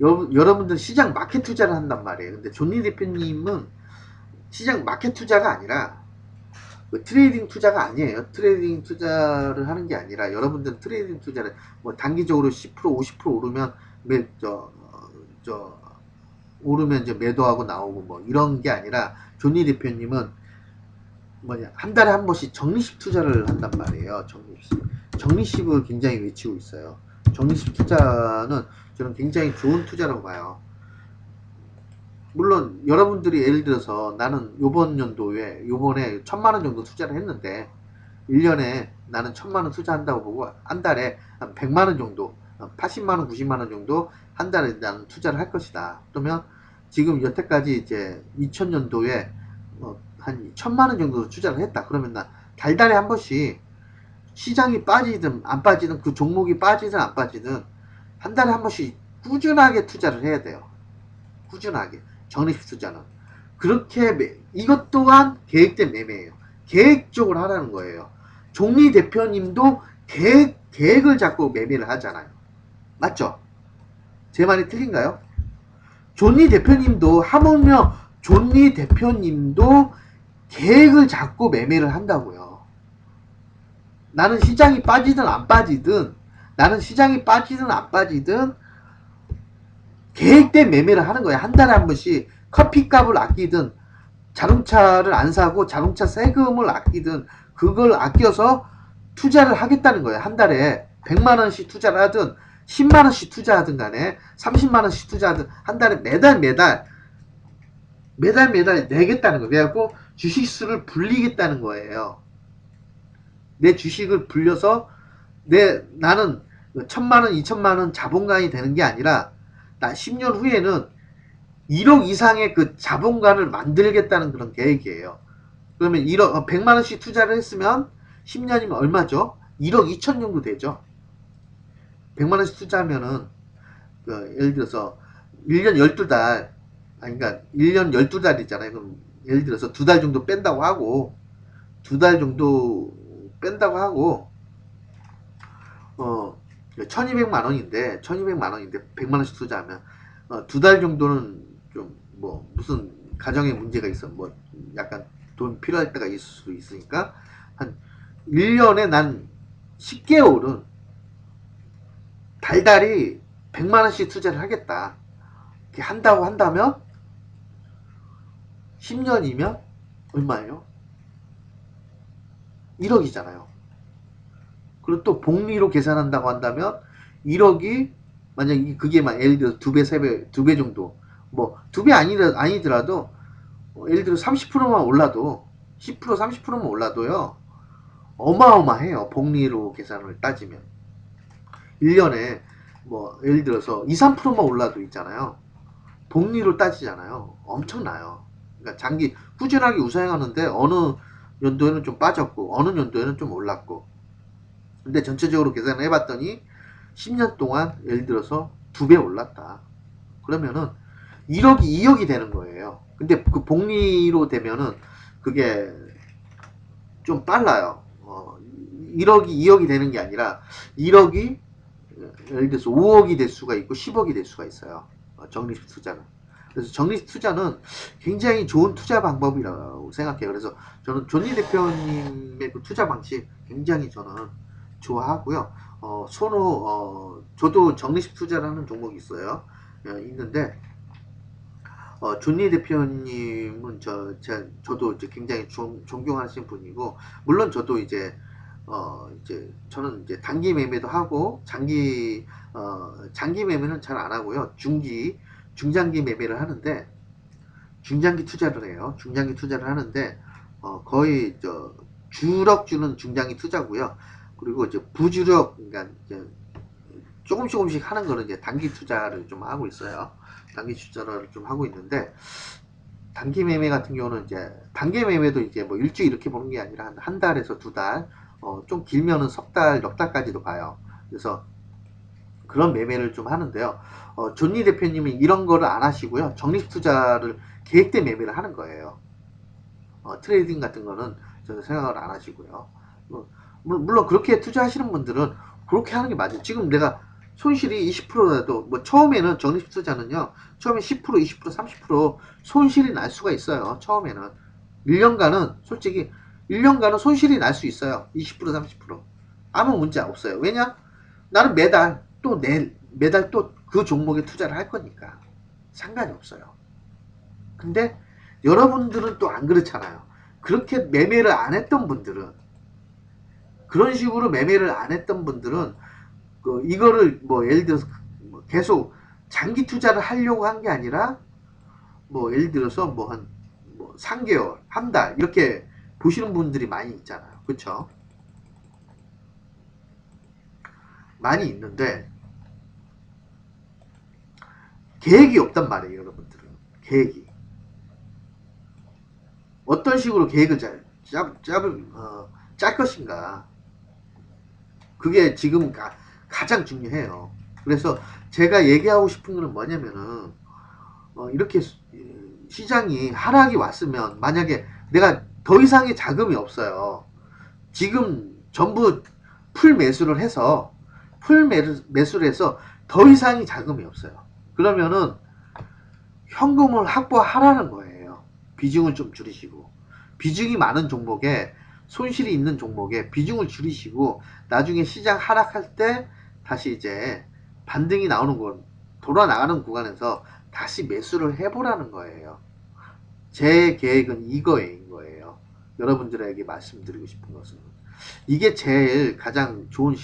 여러분들 시장 마켓 투자를 한단 말이에요. 근데 존니 대표님은 시장 마켓 투자가 아니라 트레이딩 투자가 아니에요. 트레이딩 투자를 하는 게 아니라 여러분들은 트레이딩 투자를 뭐 단기적으로 10% 50% 오르면 오르면 이제 매도하고 나오고 뭐 이런 게 아니라 존니 대표님은 한 달에 한 번씩 적립식 투자를 한단 말이에요. 적립식을 굉장히 외치고 있어요. 적립식 투자는 저는 굉장히 좋은 투자라고 봐요. 물론 여러분들이 예를 들어서 나는 요번에 1000만 원 정도 투자를 했는데 1년에 나는 1000만 원 투자한다고 보고 한 달에 한 100만 원 정도 80만 원 90만 원 정도 한 달에 나는 투자를 할 것이다. 그러면 지금 여태까지 이제 2000년도에 한 1000만 원 정도 투자를 했다. 그러면 나 달달에 한 번씩 시장이 빠지든 안 빠지든 그 종목이 빠지든 안 빠지든 한 달에 한 번씩 꾸준하게 투자를 해야 돼요. 꾸준하게. 적립식 투자는. 이것 또한 계획된 매매예요. 계획적으로 하라는 거예요. 종리 대표님도 계획을 잡고 매매를 하잖아요. 맞죠? 제 말이 틀린가요? 존니 대표님도 하물며 존니 대표님도 계획을 잡고 매매를 한다고요. 나는 시장이 빠지든 안 빠지든 계획된 매매를 하는 거야. 한 달에 한 번씩 커피값을 아끼든 자동차를 안 사고 자동차 세금을 아끼든 그걸 아껴서 투자를 하겠다는 거예요. 한 달에 100만원씩 투자를 하든 10만원씩 투자하든 간에 30만원씩 투자하든 한 달에 매달 내겠다는 거예요. 그래갖고 주식수를 불리겠다는 거예요. 내 주식을 불려서 나는 1000만원 2000만원 자본가이 되는 게 아니라 나 10년 후에는 1억 이상의 그 자본가를 만들겠다는 그런 계획이에요. 그러면 100만원씩 투자를 했으면 10년이면 얼마죠? 1억 2천 정도 되죠. 100만원씩 투자하면은 예를 들어서 1년 12달 그러니까 1년 12달이잖아요. 그럼 예를 들어서 2달 정도 뺀다고 하고 2달 정도 뺀다고 하고 1200만원인데 100만원씩 투자하면 2달 정도는 좀 뭐 무슨 가정에 문제가 있어 뭐 약간 돈 필요할 때가 있을 수도 있으니까 한 1년에 난 10개월은 달달이 100만원씩 투자를 하겠다. 이렇게 한다고 한다면 10년이면 얼마예요? 1억이잖아요. 그리고 또 복리로 계산한다고 한다면 1억이 만약 그게 막 예를 들어 2배, 3배, 2배 정도 뭐 2배 아니더라도 예를 들어 30%만 올라도 10% 30%만 올라도요 어마어마해요. 복리로 계산을 따지면 1년에 뭐 예를 들어서 2, 3%만 올라도 있잖아요. 복리로 따지잖아요. 엄청나요. 그러니까 장기 꾸준하게 우상향하는데 어느 연도에는 좀 빠졌고 어느 연도에는 좀 올랐고 근데 전체적으로 계산을 해봤더니 10년 동안 예를 들어서 2배 올랐다. 그러면은 1억이 2억이 되는 거예요. 근데 그 복리로 되면은 그게 좀 빨라요. 1억이 2억이 되는 게 아니라 1억이 예를 들어서 5억이 될 수가 있고 10억이 될 수가 있어요. 적립 투자는. 그래서 적립 투자는 굉장히 좋은 투자 방법이라고 생각해요. 그래서 저는 존니 대표님의 그 투자 방식 굉장히 저는 좋아하고요. 저도 적립 투자라는 종목이 있어요. 있는데 존니 대표님은 저도 이제 굉장히 존경하시는 분이고, 물론 저도 이제 저는 이제 단기 매매도 하고, 장기 매매는 잘 안 하고요. 중장기 매매를 하는데, 중장기 투자를 해요. 중장기 투자를 하는데, 거의 주력 주는 중장기 투자고요. 그리고 이제 부주력, 그러니까 이제 조금씩 하는 거는 이제 단기 투자를 좀 하고 있어요. 단기 투자를 좀 하고 있는데 단기 매매 같은 경우는 이제 단기 매매도 이제 뭐 일주일 이렇게 보는 게 아니라 한 달에서 2달, 좀 길면은 석 달, 넉 달까지도 가요. 그래서 그런 매매를 좀 하는데요. 존니 대표님이 이런 거를 안 하시고요. 적립 투자를 계획된 매매를 하는 거예요. 트레이딩 같은 거는 저는 생각을 안 하시고요. 물론 그렇게 투자하시는 분들은 그렇게 하는 게 맞아요. 지금 내가 손실이 20%라도 뭐 처음에는 적립 투자는요. 처음에 10%, 20%, 30% 손실이 날 수가 있어요. 처음에는 1년간은 솔직히 1년간은 손실이 날 수 있어요. 20%, 30% 아무 문제 없어요. 왜냐? 나는 매달 또 그 종목에 투자를 할 거니까 상관이 없어요. 근데 여러분들은 또 안 그렇잖아요. 그렇게 매매를 안 했던 분들은 그런 식으로 매매를 안 했던 분들은 이거를 뭐 예를 들어서 뭐 계속 장기 투자를 하려고 한 게 아니라 뭐 예를 들어서 뭐 한 뭐 3개월, 한 달 이렇게 보시는 분들이 많이 있잖아요. 그렇죠? 많이 있는데 계획이 없단 말이에요, 여러분들은. 계획이. 어떤 식으로 계획을 짤 것인가. 그게 지금 가장 중요해요. 그래서 제가 얘기하고 싶은 거는 뭐냐면은 이렇게 시장이 하락이 왔으면 만약에 내가 더 이상의 자금이 없어요. 지금 전부 풀 매수를 해서 풀 매수를 해서 더 이상의 자금이 없어요. 그러면은 현금을 확보하라는 거예요. 비중을 좀 줄이시고, 비중이 많은 종목에, 손실이 있는 종목에 비중을 줄이시고, 나중에 시장 하락할 때 다시 이제 반등이 나오는 건 돌아 나가는 구간에서 다시 매수를 해보라는 거예요. 제 계획은 이거인 거예요. 여러분들에게 말씀드리고 싶은 것은 이게 제일 가장 좋은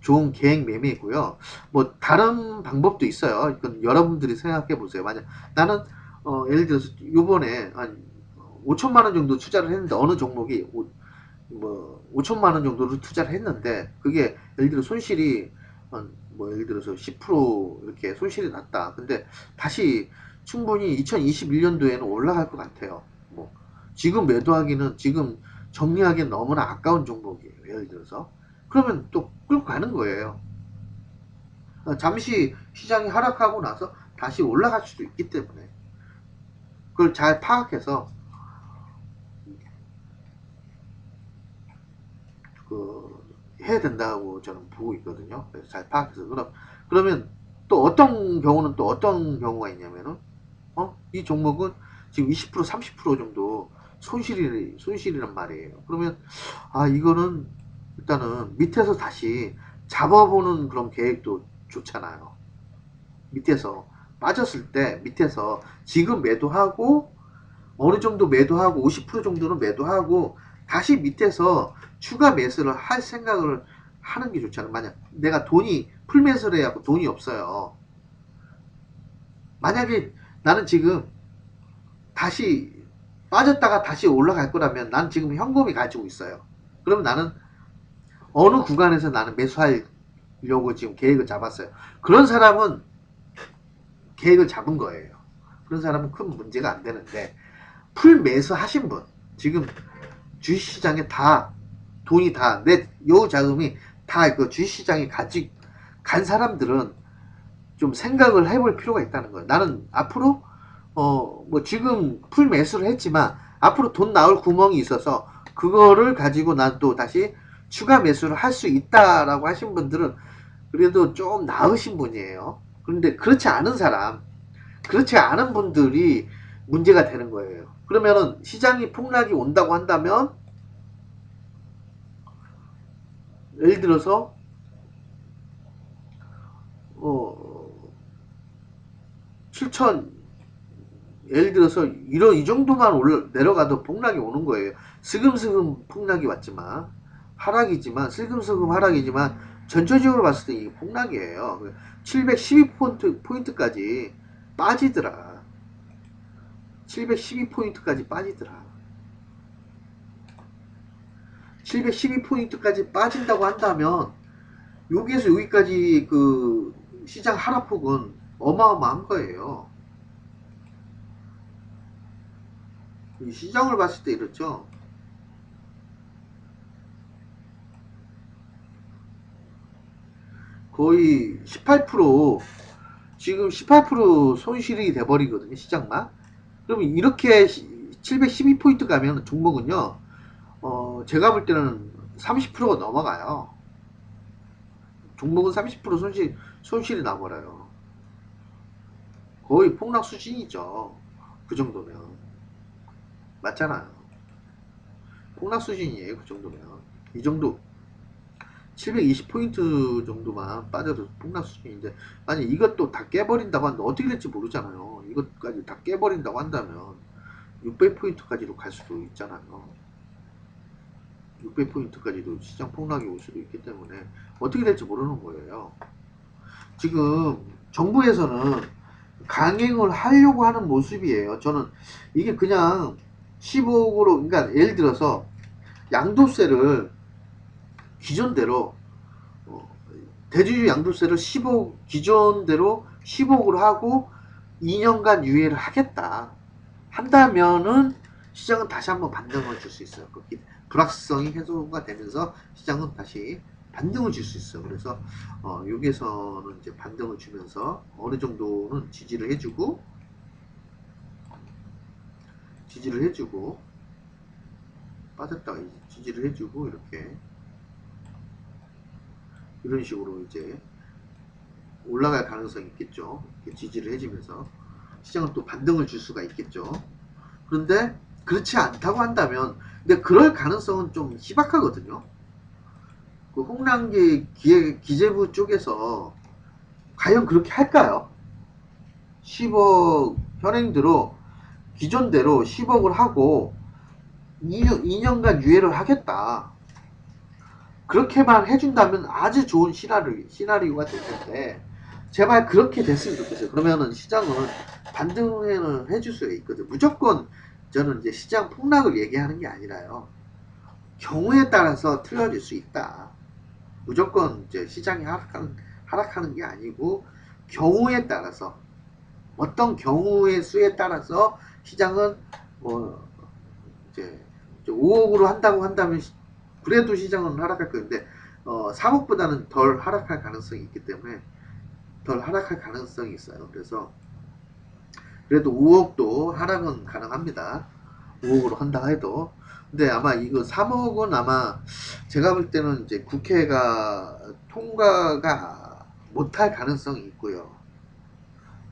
좋은 계획 매매이고요. 뭐 다른 방법도 있어요. 이건 여러분들이 생각해 보세요. 만약 나는 예를 들어서 요번에 한 5천만 원 정도 투자를 했는데, 어느 종목이 뭐 5천만 원 정도를 투자를 했는데, 그게 예를 들어 손실이 뭐 예를 들어서 10% 이렇게 손실이 났다. 근데 다시 충분히 2021년도에는 올라갈 것 같아요. 뭐 지금 매도하기는, 지금 정리하기는 너무나 아까운 종목이에요. 예를 들어서 그러면 또 끌고 가는 거예요. 잠시 시장이 하락하고 나서 다시 올라갈 수도 있기 때문에 그걸 잘 파악해서 그 해야 된다고 저는 보고 있거든요. 그래서 잘 파악해서 그러면 또 어떤 경우는, 또 어떤 경우가 있냐면은 이 종목은 지금 20% 30% 정도 손실이란 말이에요. 그러면 이거는 일단은 밑에서 다시 잡아보는 그런 계획도 좋잖아요. 밑에서 빠졌을 때 밑에서 지금 매도하고, 어느 정도 매도하고 50% 정도는 매도하고 다시 밑에서 추가 매수를 할 생각을 하는 게 좋잖아요. 만약 내가 돈이 풀매수를 해갖고 돈이 없어요. 만약에 나는 지금 다시 빠졌다가 다시 올라갈 거라면, 난 지금 현금이 가지고 있어요. 그럼 나는 어느 구간에서 나는 매수하려고 지금 계획을 잡았어요. 그런 사람은 계획을 잡은 거예요. 그런 사람은 큰 문제가 안 되는데, 풀 매수하신 분, 지금 주식시장에 다 돈이 다, 요 자금이 다 그 주식시장에 간 사람들은 좀 생각을 해볼 필요가 있다는 거예요. 나는 앞으로 뭐 지금 풀 매수를 했지만 앞으로 돈 나올 구멍이 있어서 그거를 가지고 난 또 다시 추가 매수를 할 수 있다라고 하신 분들은 그래도 좀 나으신 분이에요. 그런데 그렇지 않은 분들이 문제가 되는 거예요. 그러면은 시장이 폭락이 온다고 한다면, 예를 들어서 어 7천, 예를 들어서 이 정도만 내려가도 폭락이 오는 거예요. 슬금슬금 폭락이 왔지만, 슬금슬금 하락이지만 전체적으로 봤을 때 이게 폭락이에요. 712포인트까지 빠지더라. 712포인트까지 빠지더라. 712포인트까지 빠진다고 한다면 여기에서 여기까지 그 시장 하락폭은 어마어마한 거예요. 시장을 봤을 때 이렇죠. 거의 18%, 지금 18% 손실이 돼버리거든요. 시장만. 그러면 이렇게 712포인트 가면 종목은요, 제가 볼 때는 30%가 넘어가요. 종목은 30% 손실이 나버려요. 거의 폭락 수준이죠. 그 정도면. 맞잖아요. 폭락 수준이에요. 그 정도면. 이 정도 720포인트 정도만 빠져도 폭락 수준인데, 만약 이것도 다 깨버린다고 하는데 어떻게 될지 모르잖아요. 이것까지 다 깨버린다고 한다면 600포인트까지도 갈 수도 있잖아요. 600포인트까지도 시장 폭락이 올 수도 있기 때문에 어떻게 될지 모르는 거예요. 지금 정부에서는 강행을 하려고 하는 모습이에요. 저는 이게 그냥 15억으로, 그러니까 예를 들어서 양도세를 기존대로, 어, 대주주 양도세를 15억, 기존대로 15억으로 하고 2년간 유예를 하겠다 한다면은 시장은 다시 한번 반등을 줄 수 있어요. 그 불확실성이 해소가 되면서 시장은 다시 반등을 줄 수 있어요. 그래서 여기에서는 이제 반등을 주면서 어느 정도는 지지를 해주고 빠졌다가 이제 지지를 해주고, 이렇게 이런 식으로 이제 올라갈 가능성이 있겠죠. 이렇게 지지를 해주면서 시장은 또 반등을 줄 수가 있겠죠. 그런데 그렇지 않다고 한다면, 근데 그럴 가능성은 좀 희박하거든요. 그 홍남기 기재부 쪽에서 과연 그렇게 할까요? 10억 현행대로 기존대로 10억을 하고 2년간 유예를 하겠다. 그렇게만 해준다면 아주 좋은 시나리오가 될 텐데, 제발 그렇게 됐으면 좋겠어요. 그러면은 시장은 반등을 해줄 수가 있거든. 무조건 저는 이제 시장 폭락을 얘기하는 게 아니라요. 경우에 따라서 틀려질 수 있다. 무조건 이제 시장이 하락하는 게 아니고, 경우에 따라서, 어떤 경우의 수에 따라서 시장은 뭐 이제 5억으로 한다고 한다면 그래도 시장은 하락할 건데 3억보다는 덜 하락할 가능성이 있기 때문에 덜 하락할 가능성이 있어요. 그래서 그래도 5억도 하락은 가능합니다. 5억으로 한다 해도. 근데 아마 이거 3억은 아마 제가 볼 때는 이제 국회가 통과가 못할 가능성이 있고요.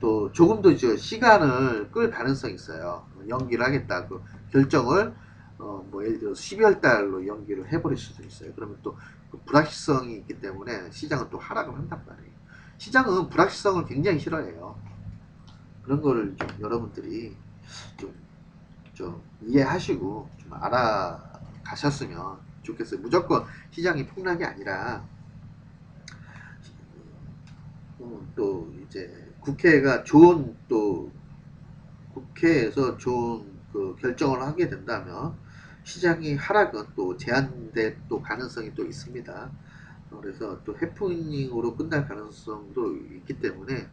또 조금 더 이제 시간을 끌 가능성이 있어요. 연기를 하겠다. 그 결정을 뭐 예를 들어 12월 달로 연기를 해버릴 수도 있어요. 그러면 또그 불확실성이 있기 때문에 시장은 또 하락을 한단 말이에요. 시장은 불확실성을 굉장히 싫어해요. 그런 거를 좀 여러분들이 좀, 좀 이해하시고 좀 알아가셨으면 좋겠어요. 무조건 시장이 폭락이 아니라 또 이제 국회가 좋은 또 국회에서 좋은 그 결정을 하게 된다면 시장이 하락은 또 제한될 또 가능성이 또 있습니다. 그래서 또 해프닝으로 끝날 가능성도 있기 때문에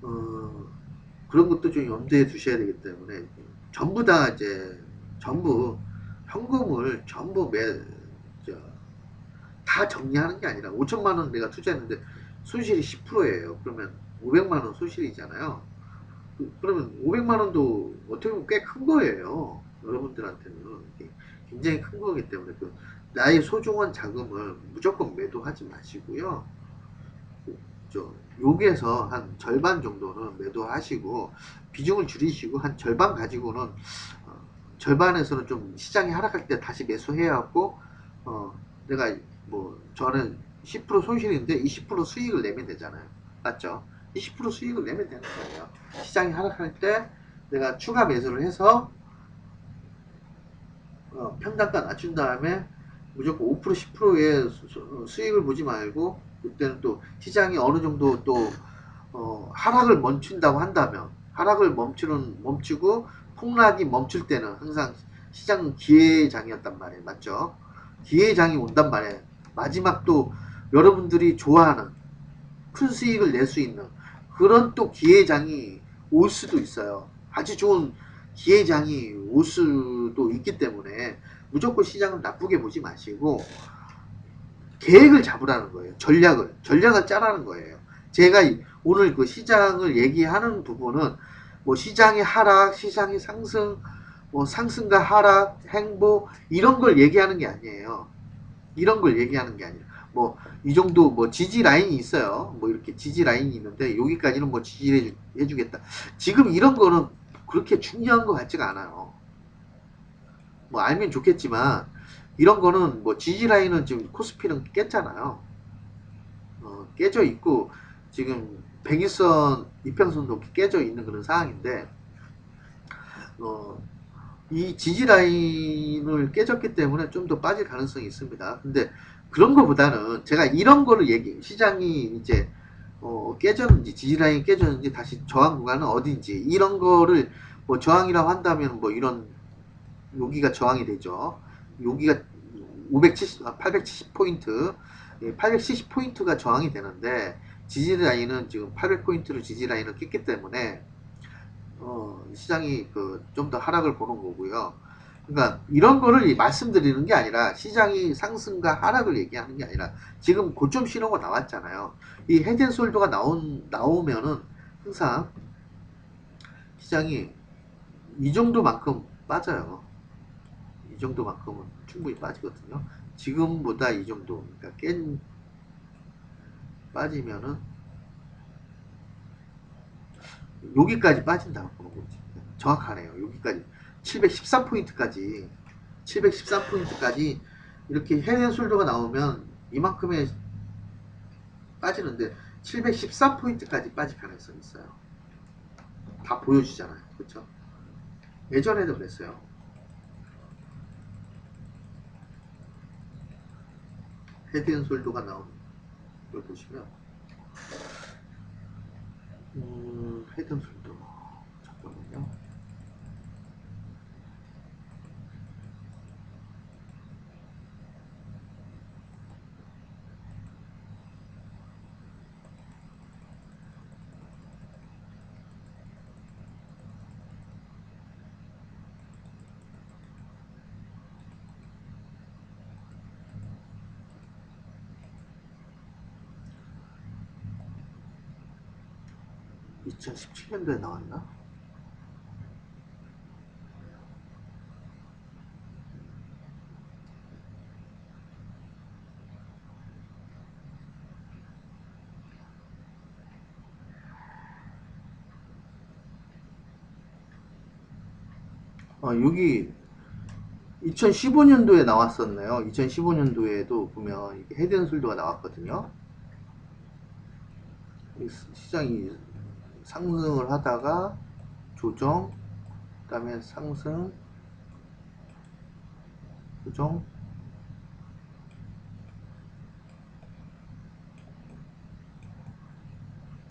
어, 그런 것도 좀 염두에 두셔야 되기 때문에 전부 다 이제 전부 현금을 전부 다 정리하는 게 아니라 5천만 원 내가 투자했는데 손실이 10%예요. 그러면 500만 원 손실이잖아요. 그러면 500만 원도 어떻게 보면 꽤 큰 거예요. 여러분들한테는 굉장히 큰 거기 때문에 나의 소중한 자금을 무조건 매도하지 마시고요. 저 여기에서 한 절반 정도는 매도하시고 비중을 줄이시고 한 절반 가지고는 절반에서는 좀 시장이 하락할 때 다시 매수해야 하고 내가 뭐 저는 10% 손실인데 20% 수익을 내면 되잖아요. 맞죠? 20% 수익을 내면 되는 거예요. 시장이 하락할 때 내가 추가 매수를 해서 평단가 낮춘 다음에 무조건 5% 10%의 수익을 보지 말고 그때는 또 시장이 어느 정도 또 하락을 멈춘다고 한다면 하락을 멈추고 폭락이 멈출 때는 항상 시장은 기회장이었단 말이에요. 맞죠? 기회장이 온단 말이에요. 마지막 또 여러분들이 좋아하는 큰 수익을 낼 수 있는 그런 또 기회장이 올 수도 있어요. 아주 좋은 기회장이 올 수도 있기 때문에 무조건 시장을 나쁘게 보지 마시고 계획을 잡으라는 거예요. 전략을 짜라는 거예요. 제가 오늘 그 시장을 얘기하는 부분은 뭐 시장의 하락, 시장의 상승, 뭐 상승과 하락, 행보 이런 걸 얘기하는 게 아니에요. 이런 걸 얘기하는 게 아니라 뭐 이 정도 뭐 지지 라인이 있어요. 뭐 이렇게 지지 라인이 있는데 여기까지는 뭐 지지를 해주겠다. 지금 이런 거는 그렇게 중요한 것 같지가 않아요. 뭐 알면 좋겠지만 이런 거는 뭐 지지 라인은 지금 코스피는 깼잖아요. 깨져 있고 지금 백일선 이평선도 깨져 있는 그런 상황인데 어, 이 지지 라인을 깨졌기 때문에 좀 더 빠질 가능성이 있습니다. 근데 그런 거보다는 제가 이런 거를 시장이 이제 깨졌는지 지지 라인이 깨졌는지 다시 저항 구간은 어딘지 이런 거를 뭐 저항이라고 한다면 뭐 이런 여기가 저항이 되죠. 여기가 870포인트 870포인트가 저항이 되는데 지지 라인은 지금 800포인트로 지지 라인을 깼기 때문에 시장이 좀 더 하락을 보는 거고요. 그러니까 이런 거를 말씀드리는 게 아니라 시장이 상승과 하락을 얘기하는 게 아니라 지금 고점 신호가 나왔잖아요. 이 헤드앤솔더가 나오면은 항상 시장이 이 정도만큼 빠져요. 이 정도만큼은 충분히 빠지거든요. 지금보다 이 정도, 그러니까 빠지면은 여기까지 빠진다고 보는 거지. 정확하네요. 여기까지 713포인트까지 713포인트까지 이렇게 헤드앤숄더가 나오면 이만큼의 빠지는데 714포인트까지 빠질 가능성이 있어요. 다 보여주잖아요. 그렇죠? 예전에도 그랬어요. 헤드앤숄더가 나온 걸 보시면 헤드앤숄더 잠깐만요. 이 2017년도에 나왔나? 여기 2015년도에 나왔었네요. 2015년도에도 보면 이게 헤드앤숄더가 나왔거든요. 시장이 상승을 하다가 조정, 그 다음에 상승, 조정,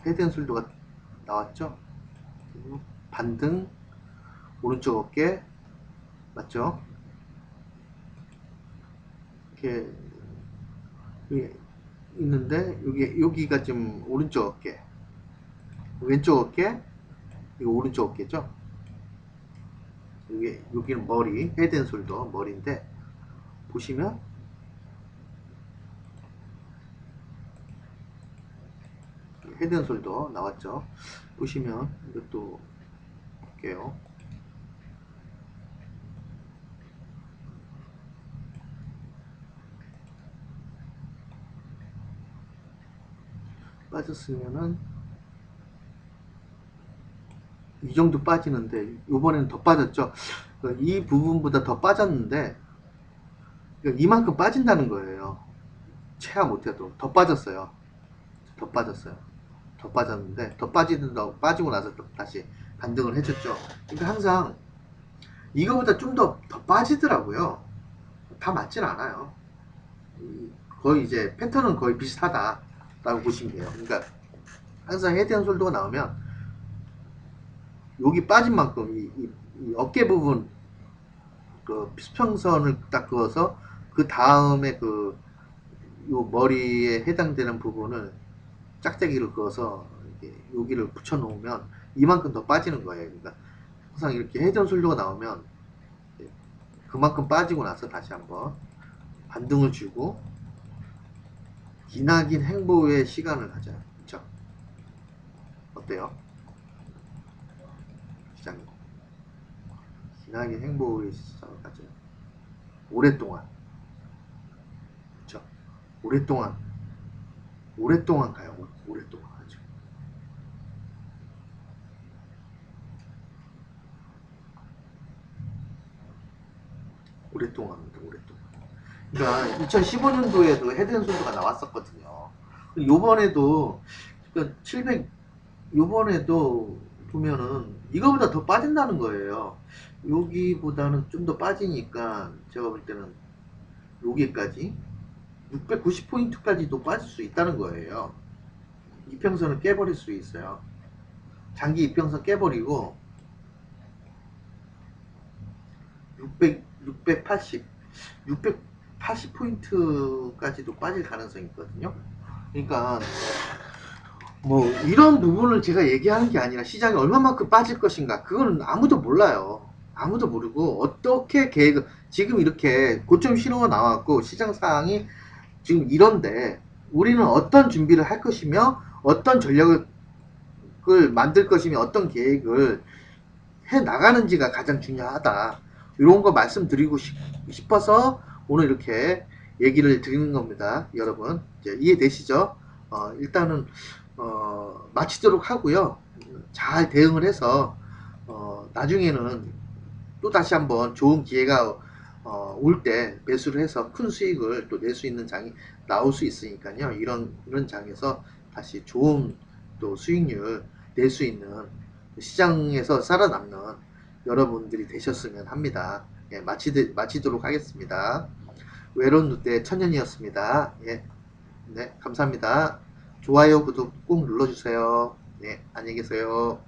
헤드앤숄더가 나왔죠. 반등, 오른쪽 어깨, 맞죠? 이렇게 있는데 여기가 지금 오른쪽 어깨, 왼쪽 어깨, 이거 오른쪽 어깨죠. 여기는 머리, 헤드앤숄더 머리인데 보시면 헤드앤숄더 나왔죠. 보시면 이것도 볼게요. 빠졌으면은 이 정도 빠지는데 이번에는 더 빠졌죠. 이 부분보다 더 빠졌는데 이만큼 빠진다는 거예요. 최하 못해도 더 빠졌어요. 더 빠졌어요. 더 빠졌는데 더 빠지고 나서 다시 반등을 해줬죠. 그러니까 항상 이거보다 좀 더 빠지더라고요. 다 맞진 않아요. 거의 이제 패턴은 거의 비슷하다라고 보시면 돼요. 그러니까 항상 헤드앤숄더가 나오면 여기 빠진 만큼 이 어깨 부분 그 수평선을 딱 그어서 그 다음에 그 요 머리에 해당되는 부분을 짝대기를 그어서 여기를 붙여 놓으면 이만큼 더 빠지는 거예요. 그러니까 항상 이렇게 헤드앤숄더가 나오면 그만큼 빠지고 나서 다시 한번 반등을 주고 기나긴 행보의 시간을 가져요. 그렇죠? 어때요? 시장님. 기나긴 행보의 시간을 가져요. 오랫동안. 그렇죠? 오랫동안 가요. 오랫동안 하죠. 오랫동안 합니다. 오랫동안. 그러니까 2015년도에도 헤드앤숄더가 나왔었거든요. 요번에도 그러니까 700 요번에도 보면은 이거보다 더 빠진다는 거예요. 여기보다는 좀 더 빠지니까 제가 볼 때는 여기까지 690포인트까지도 빠질 수 있다는 거예요. 이평선을 깨버릴 수 있어요. 장기 이평선 깨버리고 680, 680포인트까지도 빠질 가능성이 있거든요. 그러니까 뭐 이런 부분을 제가 얘기하는 게 아니라 시장이 얼마만큼 빠질 것인가 그거는 아무도 몰라요. 아무도 모르고 어떻게 계획을 지금 이렇게 고점 신호가 나왔고 시장 상황이 지금 이런데 우리는 어떤 준비를 할 것이며 어떤 전략을 만들 것이며 어떤 계획을 해 나가는지가 가장 중요하다. 이런 거 말씀드리고 싶어서 오늘 이렇게 얘기를 드리는 겁니다. 여러분 이제 이해되시죠? 일단은 마치도록 하고요. 잘 대응을 해서 나중에는 또 다시 한번 좋은 기회가 올 때 매수를 해서 큰 수익을 또 낼 수 있는 장이 나올 수 있으니까요. 이런 장에서 다시 좋은 또 수익률 낼 수 있는 시장에서 살아남는 여러분들이 되셨으면 합니다. 예, 마치도록 하겠습니다. 외로운 늑대 천년이었습니다. 예, 네, 감사합니다. 좋아요, 구독 꼭 눌러주세요. 네, 안녕히 계세요.